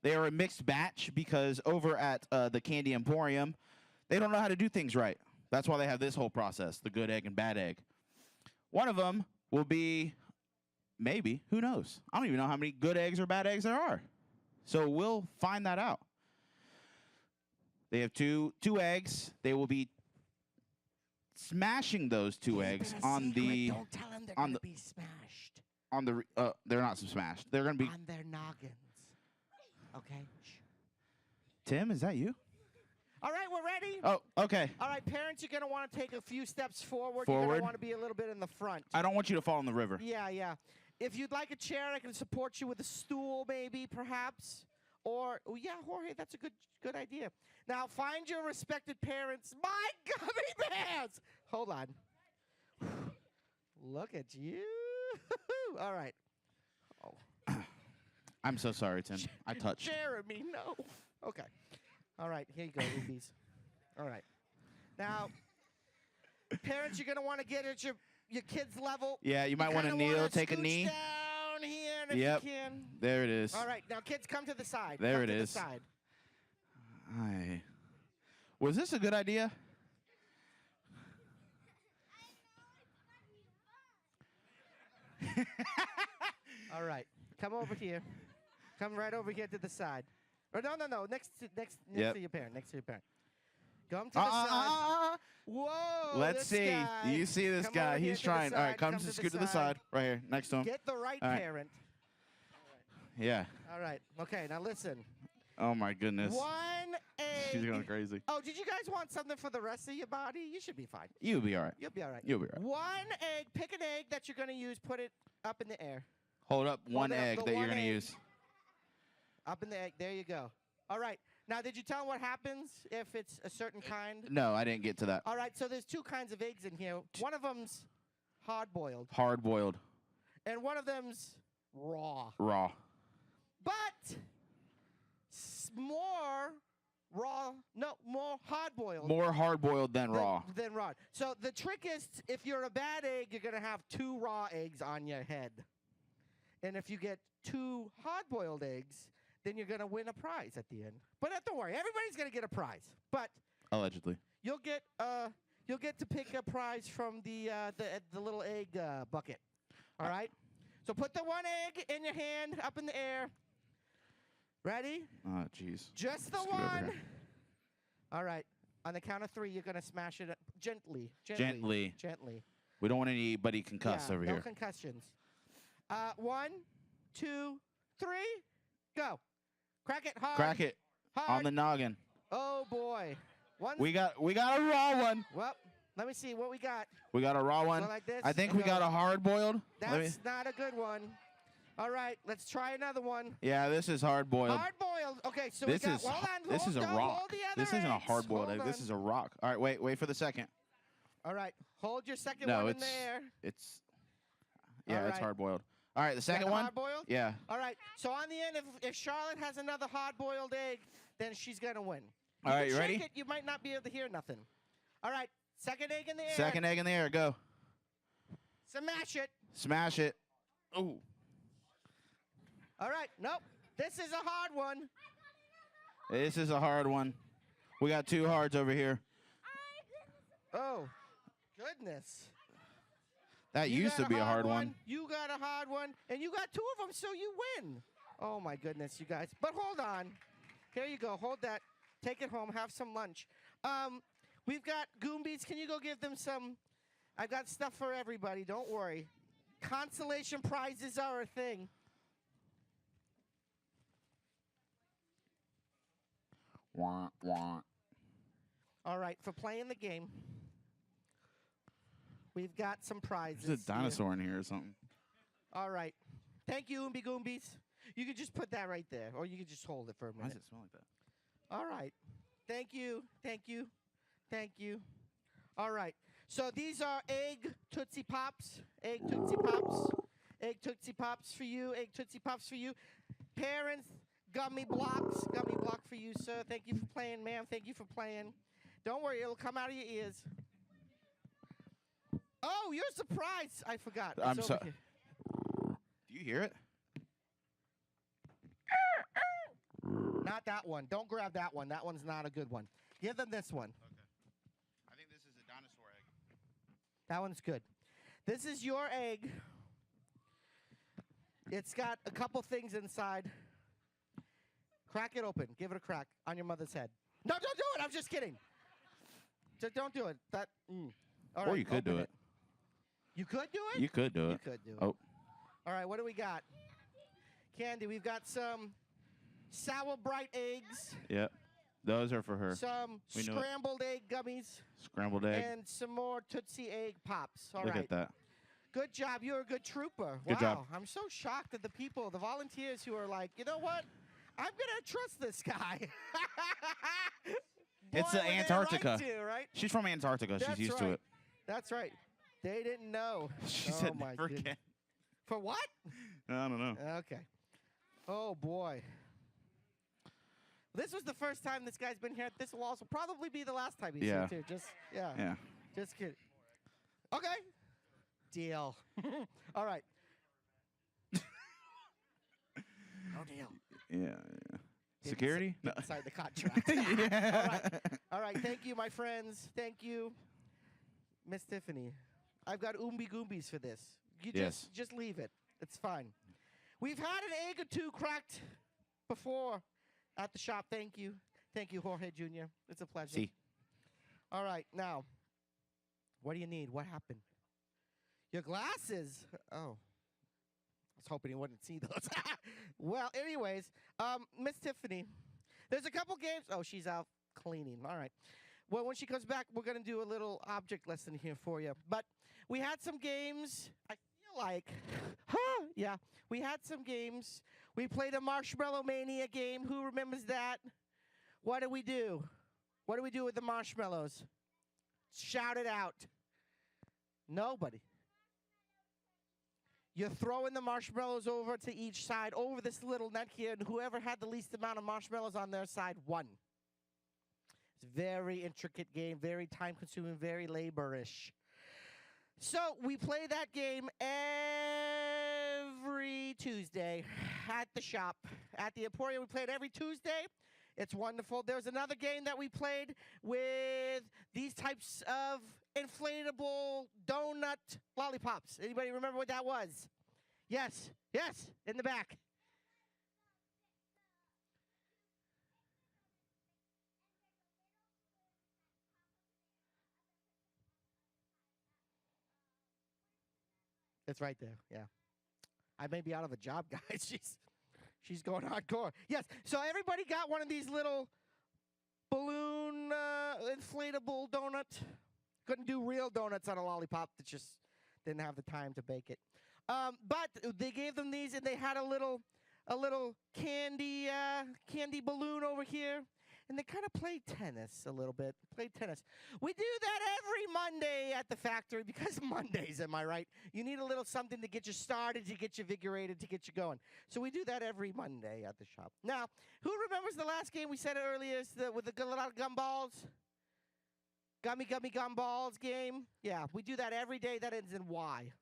S13: They are a mixed batch because over at the Candy Emporium, they don't know how to do things right. That's why they have this whole process, the good egg and bad egg. One of them will be, maybe, who knows? I don't even know how many good eggs or bad eggs there are. So we'll find that out. They have two eggs. They will be smashing those two eggs on the.
S2: Don't tell them they're going to be smashed.
S13: On the. They're not smashed. They're going to be.
S2: On their noggins. Okay. Shh.
S13: Tim, is that you?
S2: All right, we're ready.
S13: Oh, okay.
S2: All right, parents, you're going to want to take a few steps forward. You're going to want to be a little bit in the front.
S13: I don't want you to fall in the river.
S2: Yeah. If you'd like a chair, I can support you with a stool, maybe, perhaps. Or, oh, yeah, Jorge, that's a good idea. Now, find your respected parents. My gummy bears! Hold on. Look at you. All right. Oh.
S13: I'm so sorry, Tim. I touched.
S2: Jeremy, no. Okay. All right, here you go, rubies. All right. Now, parents, you're going to want to get at your kids' level.
S13: Yeah, you might want to kneel, take a knee.
S2: Down here, and
S13: Yep.
S2: if you can.
S13: There it is.
S2: All right, now, kids, come to the side.
S13: There
S2: come
S13: it
S2: to
S13: is.
S2: The side.
S13: Was this a good idea?
S2: All right, come over here. Come right over here to the side. Or no. Next
S13: Yep.
S2: to your parent. Next to your parent. Come to the side. Whoa.
S13: Let's
S2: this
S13: see.
S2: guy.
S13: You see this
S2: Come
S13: guy.
S2: over here
S13: He's
S2: to the
S13: trying. All right,
S2: side.
S13: come
S2: to
S13: scoot to the side. Right here, next to him.
S2: Get the right
S13: All right.
S2: parent.
S13: Yeah.
S2: All right. Okay, now listen.
S13: Oh, my goodness.
S2: One egg.
S13: She's going crazy.
S2: Oh, did you guys want something for the rest of your body? You should be fine.
S13: You'll be all right.
S2: You'll be all right.
S13: You'll be all right.
S2: One egg. Pick an egg that you're going to use. Put it up in the air.
S13: Hold up one
S2: it up,
S13: egg
S2: the
S13: that you're
S2: one
S13: going to
S2: egg.
S13: use.
S2: Up in the egg. There you go. All right. Now, did you tell them what happens if it's a certain kind?
S13: No, I didn't get to that.
S2: All right. So there's two kinds of eggs in here. One of them's hard-boiled.
S13: Hard-boiled.
S2: And one of them's raw.
S13: Raw.
S2: But more hard-boiled.
S13: More hard-boiled than raw.
S2: Than raw. So the trick is, if you're a bad egg, you're going to have 2 raw eggs on your head. And if you get 2 hard-boiled eggs, then you're going to win a prize at the end. But don't worry, everybody's going to get a prize. But
S13: Allegedly.
S2: you'll get to pick a prize from the little egg bucket. All right? So put the one egg in your hand, up in the air. Ready?
S13: Oh, jeez.
S2: Just the
S13: Scoot over
S2: one.
S13: here.
S2: All right. On the count of 3, you're going to smash it gently.
S13: Gently.
S2: Gently.
S13: We don't want anybody concussed over
S2: no
S13: here.
S2: concussions. 1, 2, 3, go. Crack it hard.
S13: Crack it
S2: Hard.
S13: on the noggin.
S2: Oh, boy.
S13: We got a raw one.
S2: Well, let me see what we got.
S13: We got a raw one.
S2: Go like this
S13: I think
S2: and
S13: we got
S2: go.
S13: a hard-boiled.
S2: That's not a good one. All right, let's try another one.
S13: Yeah, this is hard-boiled.
S2: Hard-boiled. Okay, so
S13: This
S2: we got.
S13: is
S2: Hold on.
S13: this is a
S2: hold
S13: rock.
S2: the other
S13: This isn't a
S2: eggs.
S13: hard-boiled
S2: Hold
S13: egg. This
S2: on.
S13: is a rock. All right, wait for the second.
S2: All right, hold your second
S13: No,
S2: one in
S13: it's
S2: there.
S13: yeah,
S2: All
S13: it's
S2: right.
S13: hard-boiled. All right, the second
S2: the
S13: one.
S2: hard-boiled?
S13: Yeah.
S2: All right, so on the end, if Charlotte has another hard-boiled egg, then she's going to win.
S13: All right,
S2: can
S13: you
S2: shake
S13: ready?
S2: It, you might not be able to hear nothing. All right, second egg in the air.
S13: Second egg in the air. Go.
S2: Smash it.
S13: Smash it. Ooh.
S2: All right, nope. This is a hard one.
S13: This is a hard one. We got 2 hards over here.
S2: Oh, goodness.
S13: That
S2: You
S13: used
S2: got
S13: to be a hard one.
S2: You got a hard one, and you got 2 of them, so you win. Oh, my goodness, you guys. But hold on. Here you go. Hold that. Take it home. Have some lunch. We've got Goombies. Can you go give them some? I've got stuff for everybody. Don't worry. Consolation prizes are a thing.
S13: Wah, wah.
S2: All right, for playing the game, we've got some prizes.
S13: There's a dinosaur in here or something.
S2: All right. Thank you, Oomby Goombies. You can just put that right there, or you can just hold it for a minute.
S13: Why does it smell like that?
S2: All right. Thank you. Thank you. Thank you. All right. So these are egg Tootsie Pops. Egg Tootsie Pops. Egg Tootsie Pops for you. Egg Tootsie Pops for you. Parents, gummy blocks. Gummy block for you, sir. Thank you for playing, ma'am. Thank you for playing. Don't worry. It'll come out of your ears. Oh, you're surprised. I forgot.
S13: I'm
S2: It's
S13: so-
S2: over here.
S13: You hear it?
S2: Not that one. Don't grab that one. That one's not a good one. Give them this one.
S13: Okay. I think this is a dinosaur egg.
S2: That one's good. This is your egg. It's got a couple things inside. Crack it open. Give it a crack on your mother's head. No, don't do it. I'm just kidding. Just don't do it. All
S13: Or
S2: right,
S13: you could do
S2: open
S13: it.
S2: You could do it?
S13: You could do it.
S2: You could do it.
S13: Oh.
S2: All right, what do we got? Candy, we've got some sour bright eggs,
S13: Yep. Those are for her.
S2: some
S13: We know it.
S2: scrambled egg gummies,
S13: Scrambled egg.
S2: and some more Tootsie Egg Pops. All
S13: Look
S2: right.
S13: at that.
S2: Good job. You're a good trooper.
S13: Good
S2: wow.
S13: job.
S2: I'm so shocked at the people, the volunteers who are like, you know what? I'm going to trust this guy.
S13: It's
S2: Boy, were they
S13: Antarctica.
S2: right to, right?
S13: She's from Antarctica.
S2: That's
S13: She's used
S2: right.
S13: to it.
S2: That's right. They didn't know.
S13: She
S2: oh
S13: said
S2: my
S13: never
S2: goodness.
S13: again.
S2: For what?
S13: I don't know.
S2: Okay. Oh, boy. This was the first time this guy's been here. This will also probably be the last time he's
S13: Yeah.
S2: here, too. Yeah.
S13: Yeah.
S2: Just kidding. Okay. Deal. All right. No deal.
S13: Yeah. Security? No.
S2: Inside the contract.
S13: Yeah.
S2: All right. Thank you, my friends. Thank you, Miss Tiffany. I've got oombi goobies for this. You
S13: Yes.
S2: just leave it. It's fine. We've had an egg or two cracked before at the shop. Thank you. Thank you, Jorge Jr. It's a pleasure.
S13: See.
S2: All right. Now, what do you need? What happened? Your glasses. Oh. I was hoping you wouldn't see those. Well, anyways, Miss Tiffany, there's a couple games. Oh, she's out cleaning. All right. Well, when she comes back, we're going to do a little object lesson here for you. But we had some games. I feel like, yeah, we had some games. We played a Marshmallow Mania game. Who remembers that? What do we do? What do we do with the marshmallows? Shout it out. Nobody. You're throwing the marshmallows over to each side, over this little net here, and whoever had the least amount of marshmallows on their side won. It's a very intricate game, very time-consuming, very laborish. So we play that game every Tuesday at the shop. At the Emporium, we play it every Tuesday. It's wonderful. There's another game that we played with these types of inflatable donut lollipops. Anybody remember what that was? Yes. Yes, in the back. It's right there, yeah. I may be out of a job, guys. She's going hardcore. Yes, so everybody got one of these little balloon inflatable donut. Couldn't do real donuts on a lollipop. That just didn't have the time to bake it. But they gave them these, and they had a little candy balloon over here, and they kind of played tennis a little bit. Played tennis. We do that every Monday at the factory because Mondays, am I right? You need a little something to get you started, to get you invigorated, to get you going. So we do that every Monday at the shop. Now, who remembers the last game we said it earlier? It's with the lot of gumballs. Gummy gumballs game. Yeah, we do that every day. That ends in Y.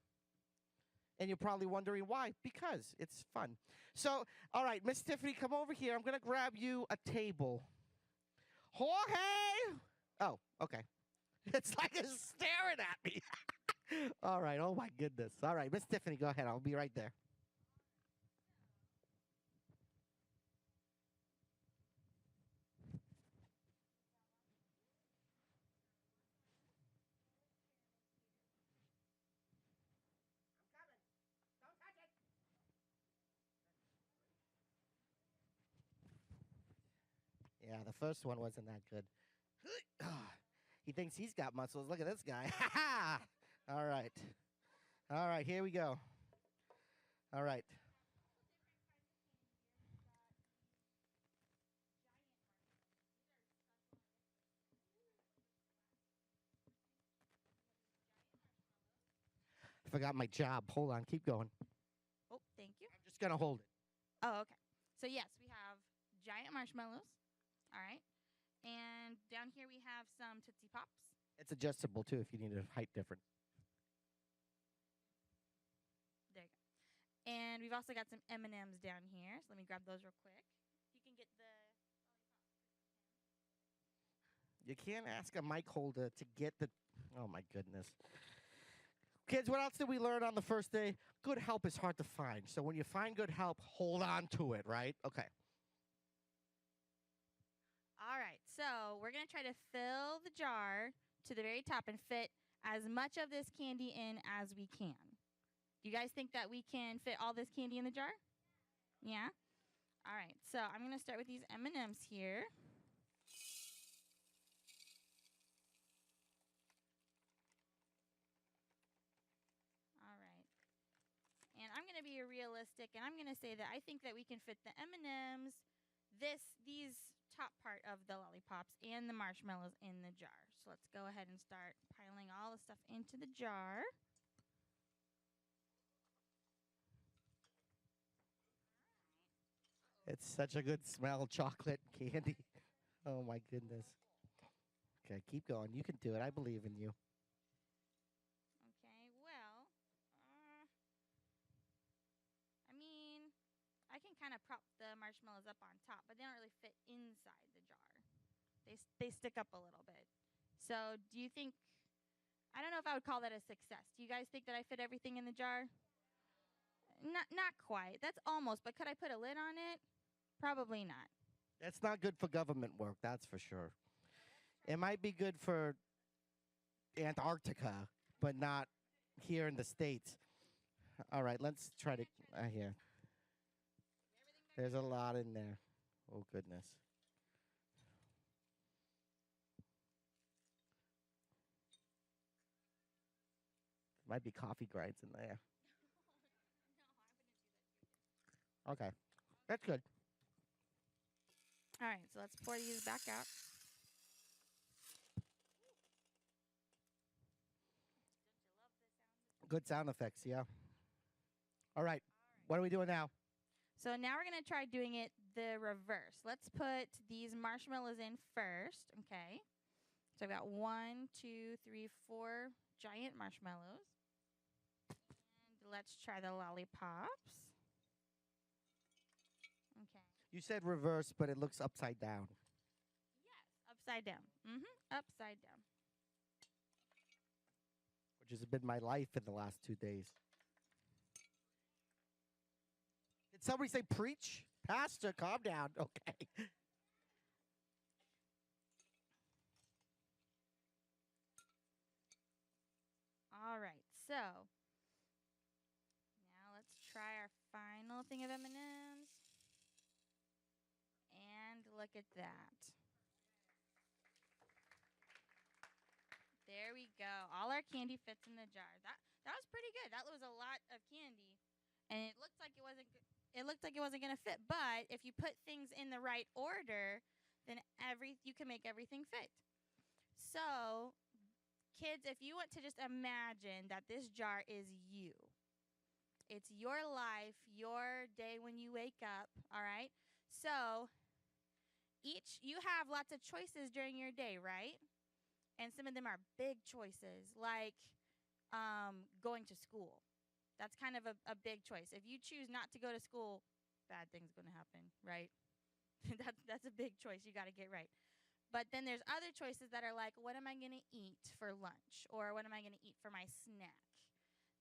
S2: And you're probably wondering why. Because it's fun. So, all right, Miss Tiffany, come over here. I'm going to grab you a table. Jorge! Oh, okay. It's like it's staring at me. All right, oh my goodness. All right, Miss Tiffany, go ahead. I'll be right there. Yeah, the first one wasn't that good. He thinks he's got muscles. Look at this guy. All right. All right, here we go. All right. I forgot my job. Hold on. Keep going.
S5: Oh, thank you.
S2: I'm just going to hold it.
S5: Oh, okay. So, yes, we have giant marshmallows. All right. And down here we have some Tootsie Pops.
S2: It's adjustable, too, if you need a height difference.
S5: There you And we've also got some M&Ms down here. So let me grab those real quick. You can get the
S2: You can't ask a mic holder to get the. Oh my goodness. Kids, what else did we learn on the first day? Good help is hard to find. So when you find good help, hold on to it, right? Okay.
S5: All right, so we're going to try to fill the jar to the very top and fit as much of this candy in as we can. Do you guys think that we can fit all this candy in the jar? Yeah? All right, so I'm going to start with these M&Ms here. All right. And I'm going to be realistic, and I'm going to say that I think that we can fit the M&Ms, these top part of the lollipops, and the marshmallows in the jar. So let's go ahead and start piling all the stuff into the jar.
S2: It's such a good smell, chocolate candy. Oh my goodness. Okay, keep going. You can do it. I believe in you.
S5: Okay, well, I mean, I can kind of prop the marshmallows up on top, but they don't really fit inside the jar. They stick up a little bit. So do you think, I don't know if I would call that a success. Do you guys think that I fit everything in the jar? Not quite. That's almost, but could I put a lid on it? Probably not.
S2: That's not good for government work, that's for sure. It might be good for Antarctica, but not here in the States. All right, let's try to here. There's a lot in there. Oh, goodness. Might be coffee grinds in there. Okay, that's good.
S5: All right, so let's pour these back out.
S2: Good sound effects, yeah. All right, what are we doing now?
S5: So now we're going to try doing it the reverse. Let's put these marshmallows in first, okay? So I've got 1, 2, 3, 4 giant marshmallows. And let's try the lollipops. Okay.
S2: You said reverse, but it looks upside down.
S5: Yes, upside down. Upside down.
S2: Which has been my life in the last 2 days. Did somebody say preach? Pastor, calm down. Okay.
S5: All right, so now let's try our final thing of M&Ms. And look at that. There we go. All our candy fits in the jar. That was pretty good. That was a lot of candy, and it looked like it wasn't. It looked like it wasn't going to fit. But if you put things in the right order, then you can make everything fit. So, kids, if you want to just imagine that this jar is you. It's your life, your day when you wake up. All right. So, you have lots of choices during your day, right? And some of them are big choices, like going to school. That's kind of a big choice. If you choose not to go to school, bad things going to happen, right? That's a big choice you got to get right. But then there's other choices that are like, what am I going to eat for lunch? Or what am I going to eat for my snack?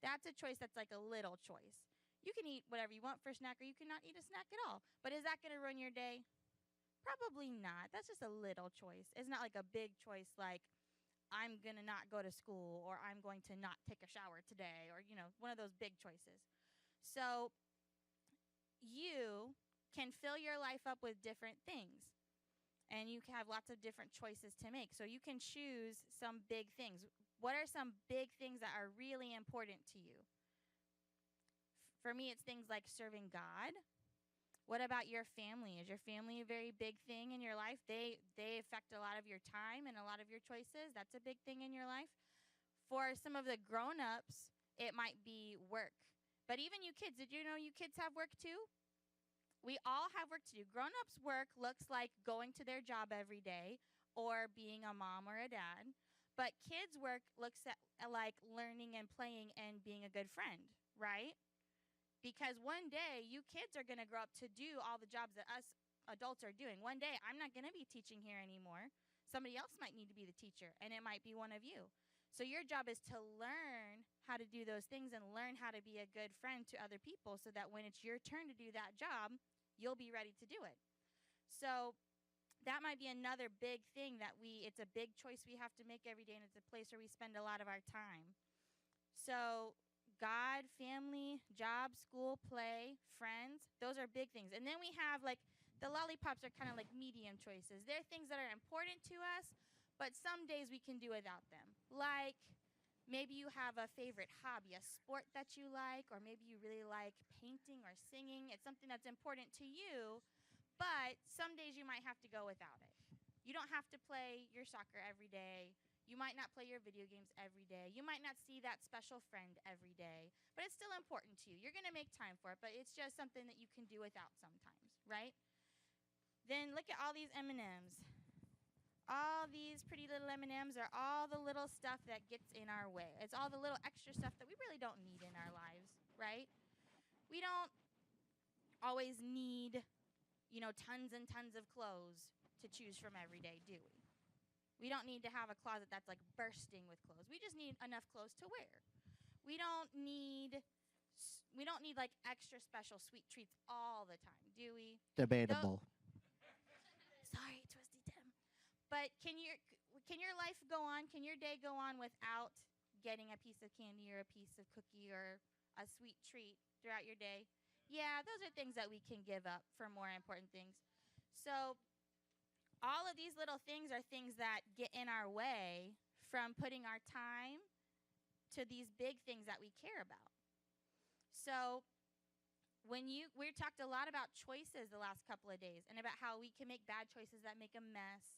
S5: That's a choice that's like a little choice. You can eat whatever you want for a snack, or you cannot eat a snack at all. But is that going to ruin your day? Probably not. That's just a little choice. It's not like a big choice like, I'm going to not go to school, or I'm going to not take a shower today, or, one of those big choices. So you can fill your life up with different things, and you can have lots of different choices to make. So you can choose some big things. What are some big things that are really important to you? For me, it's things like serving God. What about your family? Is your family a very big thing in your life? They affect a lot of your time and a lot of your choices. That's a big thing in your life. For some of the grown-ups, it might be work. But even you kids, did you know you kids have work too? We all have work to do. Grown-ups' work looks like going to their job every day or being a mom or a dad. But kids' work looks at like learning and playing and being a good friend, right? Because one day, you kids are going to grow up to do all the jobs that us adults are doing. One day, I'm not going to be teaching here anymore. Somebody else might need to be the teacher, and it might be one of you. So your job is to learn how to do those things and learn how to be a good friend to other people so that when it's your turn to do that job, you'll be ready to do it. So that might be another big thing that it's a big choice we have to make every day, and it's a place where we spend a lot of our time. So God, family, job, school, play, friends, those are big things. And then we have like the lollipops are kind of like medium choices. They're things that are important to us, but some days we can do without them. Like maybe you have a favorite hobby, a sport that you like, or maybe you really like painting or singing. It's something that's important to you, but some days you might have to go without it. You don't have to play your soccer every day. You might not play your video games every day. You might not see that special friend every day, but it's still important to you. You're going to make time for it, but it's just something that you can do without sometimes, right? Then look at all these M&Ms. All these pretty little M&Ms are all the little stuff that gets in our way. It's all the little extra stuff that we really don't need in our lives, right? We don't always need, tons and tons of clothes to choose from every day, do we? We don't need to have a closet that's like bursting with clothes. We just need enough clothes to wear. We don't need like extra special sweet treats all the time, do we?
S2: Debatable.
S5: Sorry, Twisty Tim. But can your life go on? Can your day go on without getting a piece of candy or a piece of cookie or a sweet treat throughout your day? Yeah, those are things that we can give up for more important things. So all of these little things are things that get in our way from putting our time to these big things that we care about. So we talked a lot about choices the last couple of days and about how we can make bad choices that make a mess,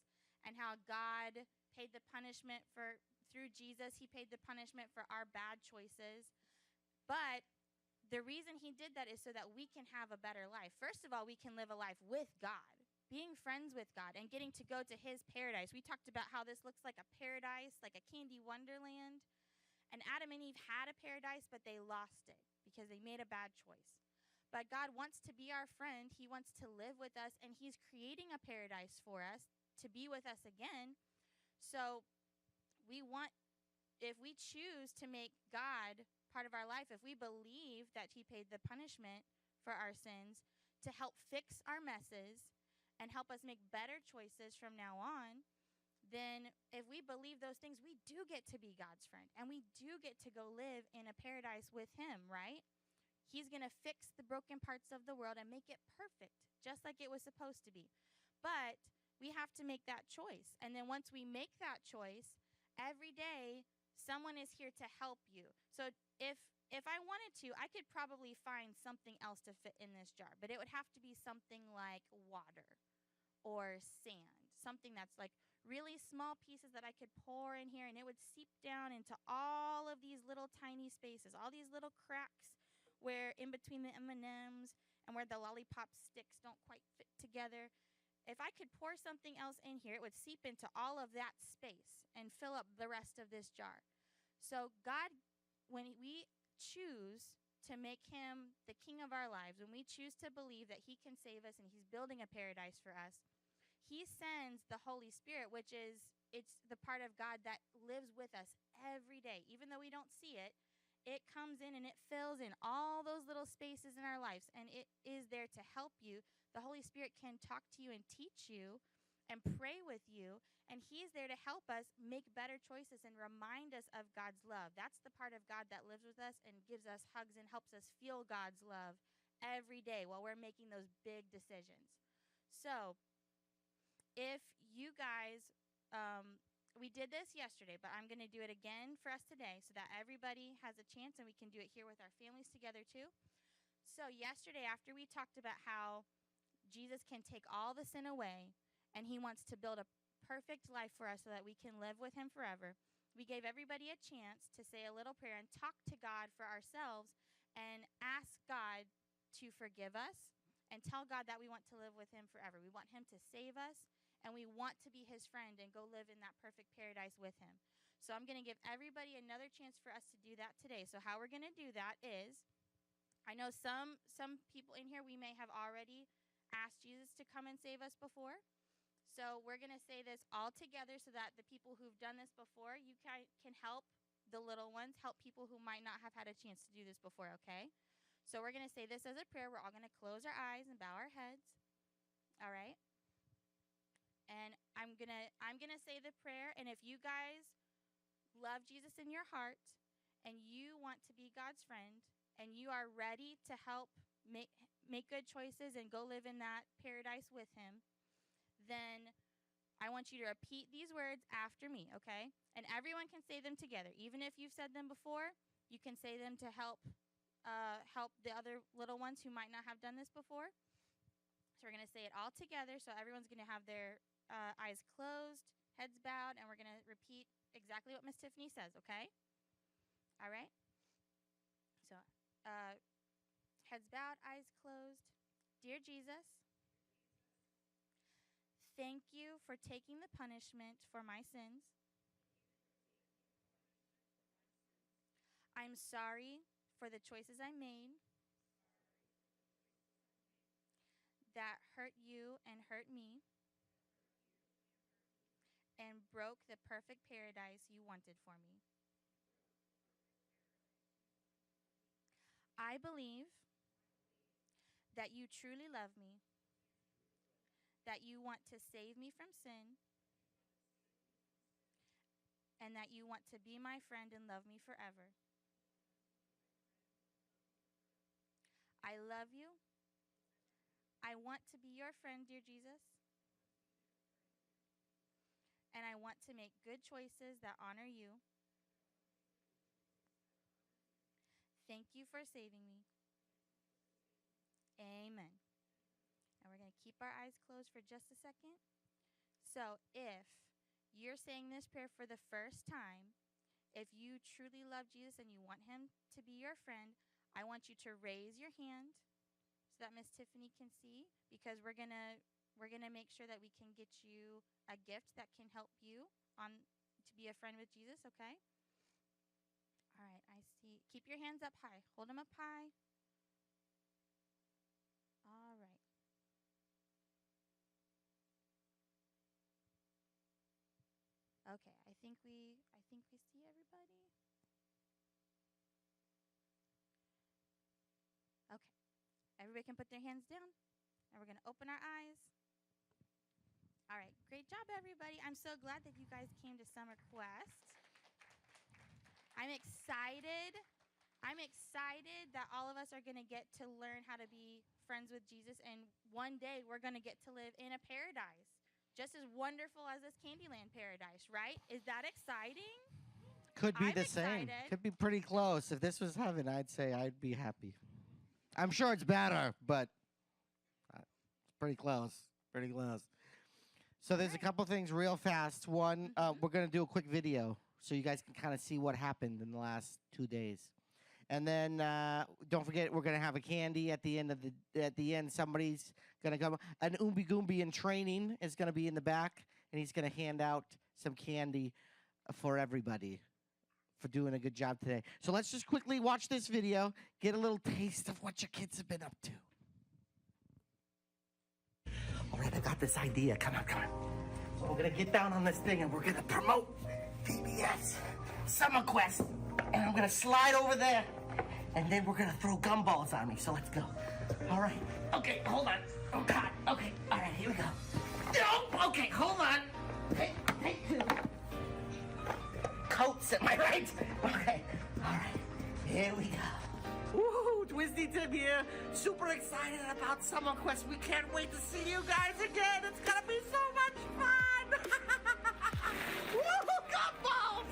S5: and how God paid the punishment through Jesus. He paid the punishment for our bad choices. But the reason he did that is so that we can have a better life. First of all, we can live a life with God, being friends with God and getting to go to his paradise. We talked about how this looks like a paradise, like a candy wonderland. And Adam and Eve had a paradise, but they lost it because they made a bad choice. But God wants to be our friend. He wants to live with us, and he's creating a paradise for us to be with us again. So if we choose to make God part of our life, if we believe that he paid the punishment for our sins to help fix our messes and help us make better choices from now on, then if we believe those things, we do get to be God's friend, and we do get to go live in a paradise with him, right? He's going to fix the broken parts of the world and make it perfect, just like it was supposed to be. But we have to make that choice. And then once we make that choice, every day, someone is here to help you. So if I wanted to, I could probably find something else to fit in this jar, but it would have to be something like water or sand, something that's like really small pieces that I could pour in here, and it would seep down into all of these little tiny spaces, all these little cracks where in between the M&Ms and where the lollipop sticks don't quite fit together. If I could pour something else in here, it would seep into all of that space and fill up the rest of this jar. So God, when we choose to make him the king of our lives, when we choose to believe that he can save us and he's building a paradise for us, he sends the Holy Spirit, it's the part of God that lives with us every day. Even though we don't see it, it comes in and it fills in all those little spaces in our lives, and it is there to help you. The Holy Spirit can talk to you and teach you and pray with you, and he's there to help us make better choices and remind us of God's love. That's the part of God that lives with us and gives us hugs and helps us feel God's love every day while we're making those big decisions. So if you guys, we did this yesterday, but I'm going to do it again for us today so that everybody has a chance, and we can do it here with our families together too. So yesterday, after we talked about how Jesus can take all the sin away and he wants to build a perfect life for us so that we can live with him forever, we gave everybody a chance to say a little prayer and talk to God for ourselves and ask God to forgive us and tell God that we want to live with him forever. We want him to save us, and we want to be his friend and go live in that perfect paradise with him. So I'm going to give everybody another chance for us to do that today. So how we're going to do that is I know some people in here, we may have already asked Jesus to come and save us before. So we're going to say this all together so that the people who've done this before, you can help the little ones, help people who might not have had a chance to do this before, okay? So we're going to say this as a prayer. We're all going to close our eyes and bow our heads. All right? And I'm going to say the prayer, and if you guys love Jesus in your heart and you want to be God's friend and you are ready to help make good choices and go live in that paradise with him, then I want you to repeat these words after me, okay? And everyone can say them together. Even if you've said them before, you can say them to help the other little ones who might not have done this before. So we're going to say it all together. So everyone's going to have their eyes closed, heads bowed, and we're going to repeat exactly what Miss Tiffany says, okay? All right? So heads bowed, eyes closed. Dear Jesus, thank you for taking the punishment for my sins. I'm sorry for the choices I made that hurt you and hurt me and broke the perfect paradise you wanted for me. I believe that you truly love me, that you want to save me from sin, and that you want to be my friend and love me forever. I love you. I want to be your friend, dear Jesus. And I want to make good choices that honor you. Thank you for saving me. Amen. And we're going to keep our eyes closed for just a second. So if you're saying this prayer for the first time, if you truly love Jesus and you want him to be your friend, I want you to raise your hand so that Miss Tiffany can see, because we're gonna make sure that we can get you a gift that can help you to be a friend with Jesus, okay? All right, I see. Keep your hands up high. Hold them up high. All right. Okay, I think we see everybody. Okay. Everybody can put their hands down. And we're going to open our eyes. All right. Great job, everybody. I'm so glad that you guys came to Summer Quest. I'm excited that all of us are going to get to learn how to be friends with Jesus. And one day we're going to get to live in a paradise just as wonderful as this Candyland paradise, right? Is that exciting?
S2: Could be
S5: I'm
S2: the same.
S5: excited.
S2: Could be pretty close. If this was heaven, I'd say I'd be happy. I'm sure it's better, but it's pretty close. Pretty close. So there's a couple things real fast. One, we're going to do a quick video so you guys can kind of see what happened in the last 2 days. And then don't forget, we're going to have a candy at the end. Somebody's going to come. An Oombi Goombi in training is going to be in the back, and he's going to hand out some candy for everybody for doing a good job today. So let's just quickly watch this video, get a little taste of what your kids have been up to. All right, I got this idea. Come on, come on. So we're going to get down on this thing, and we're going to promote PBS Summer Quest. And I'm going to slide over there, and then we're going to throw gumballs on me. So let's go. All right. Okay, hold on. Oh, God. Okay. All right, here we go. No! Okay, hold on. Hey, two. Coats, am I right? Okay. All right. Here we go. Woohoo! Twisty Tim here. Super excited about Summer Quest. We can't wait to see you guys again. It's going to be so much fun. Woohoo! Gumballs!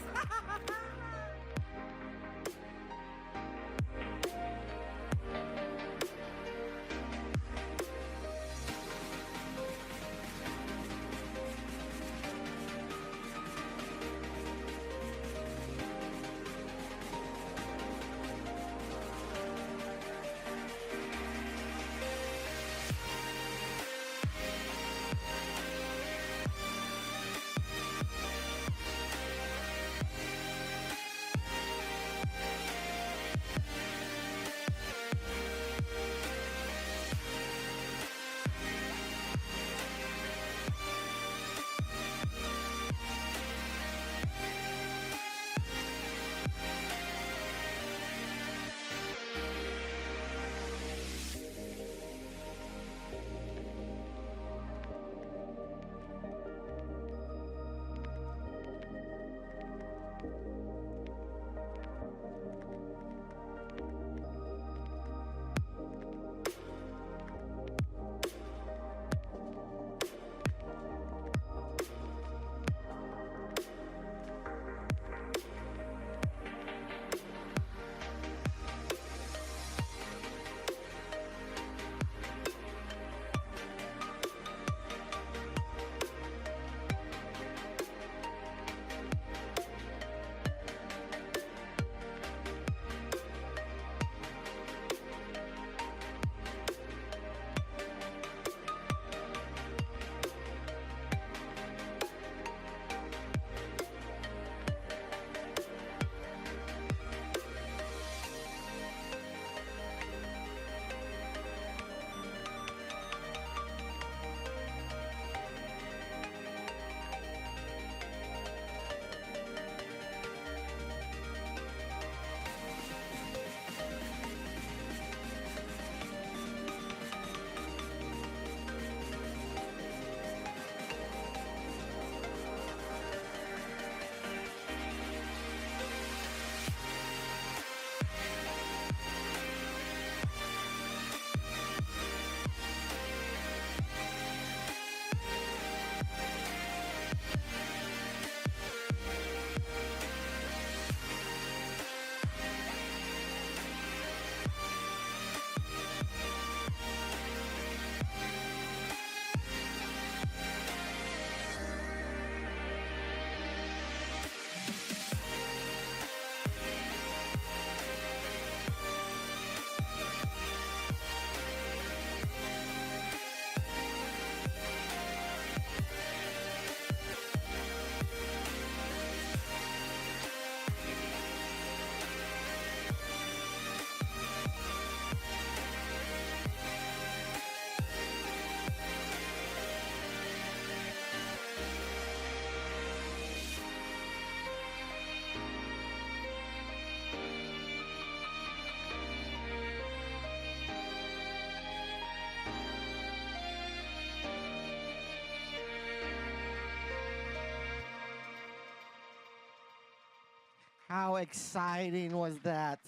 S2: How exciting was that?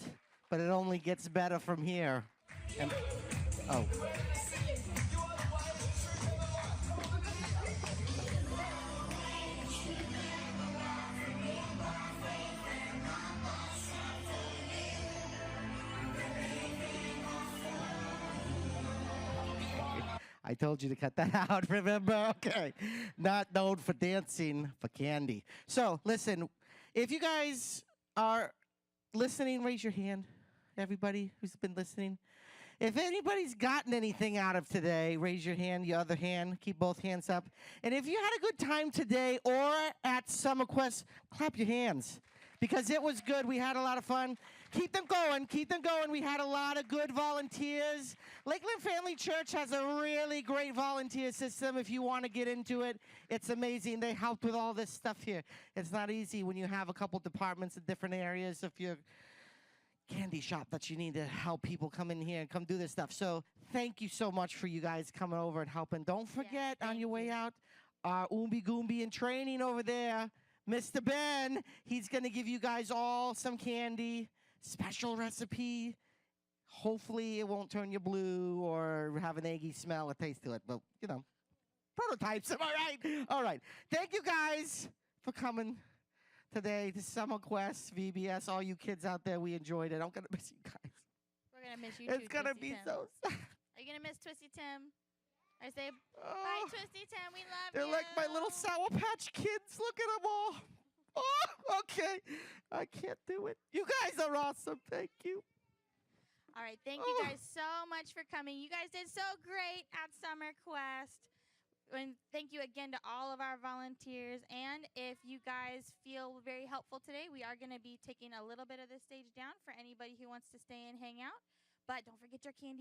S2: But it only gets better from here. And, oh. I told you to cut that out, remember? Okay. Not known for dancing, for candy. So, listen, if you guys are listening, raise your hand. Everybody who's been listening. If anybody's gotten anything out of today, raise your hand, your other hand. Keep both hands up. And if you had a good time today or at Summer Quest, clap your hands. Because it was good. We had a lot of fun. Keep them going. Keep them going. We had a lot of good volunteers. Lakeland Family Church has a really great volunteer system. If you want to get into it, it's amazing. They help with all this stuff here. It's not easy when you have a couple departments in different areas. If you're candy shop that you need to help people come in here and come do this stuff. So thank you so much for you guys coming over and helping. Don't forget on your way out, our Oombi Goombi in training over there, Mr. Ben. He's going to give you guys all some candy, special recipe. Hopefully it won't turn you blue or have an eggy smell or taste to it. But, you know, prototypes, am I right? All right. Thank you guys for coming today to Summer Quest, VBS, all you kids out there, we enjoyed it. I'm going to miss you guys.
S5: We're going to miss you
S2: It's
S5: too,
S2: going to
S5: Twisty
S2: be
S5: Tim.
S2: so sad.
S5: Are you going to miss Twisty Tim? I say, bye, Twisty Tim. We love
S2: They're
S5: you.
S2: like my little Sour Patch Kids. Look at them all. Oh, okay. I can't do it. You guys are awesome. Thank you.
S5: All right. Thank you guys so much for coming. You guys did so great at Summer Quest. And thank you again to all of our volunteers. And if you guys feel very helpful today, we are going to be taking a little bit of the stage down for anybody who wants to stay and hang out. But don't forget your candy.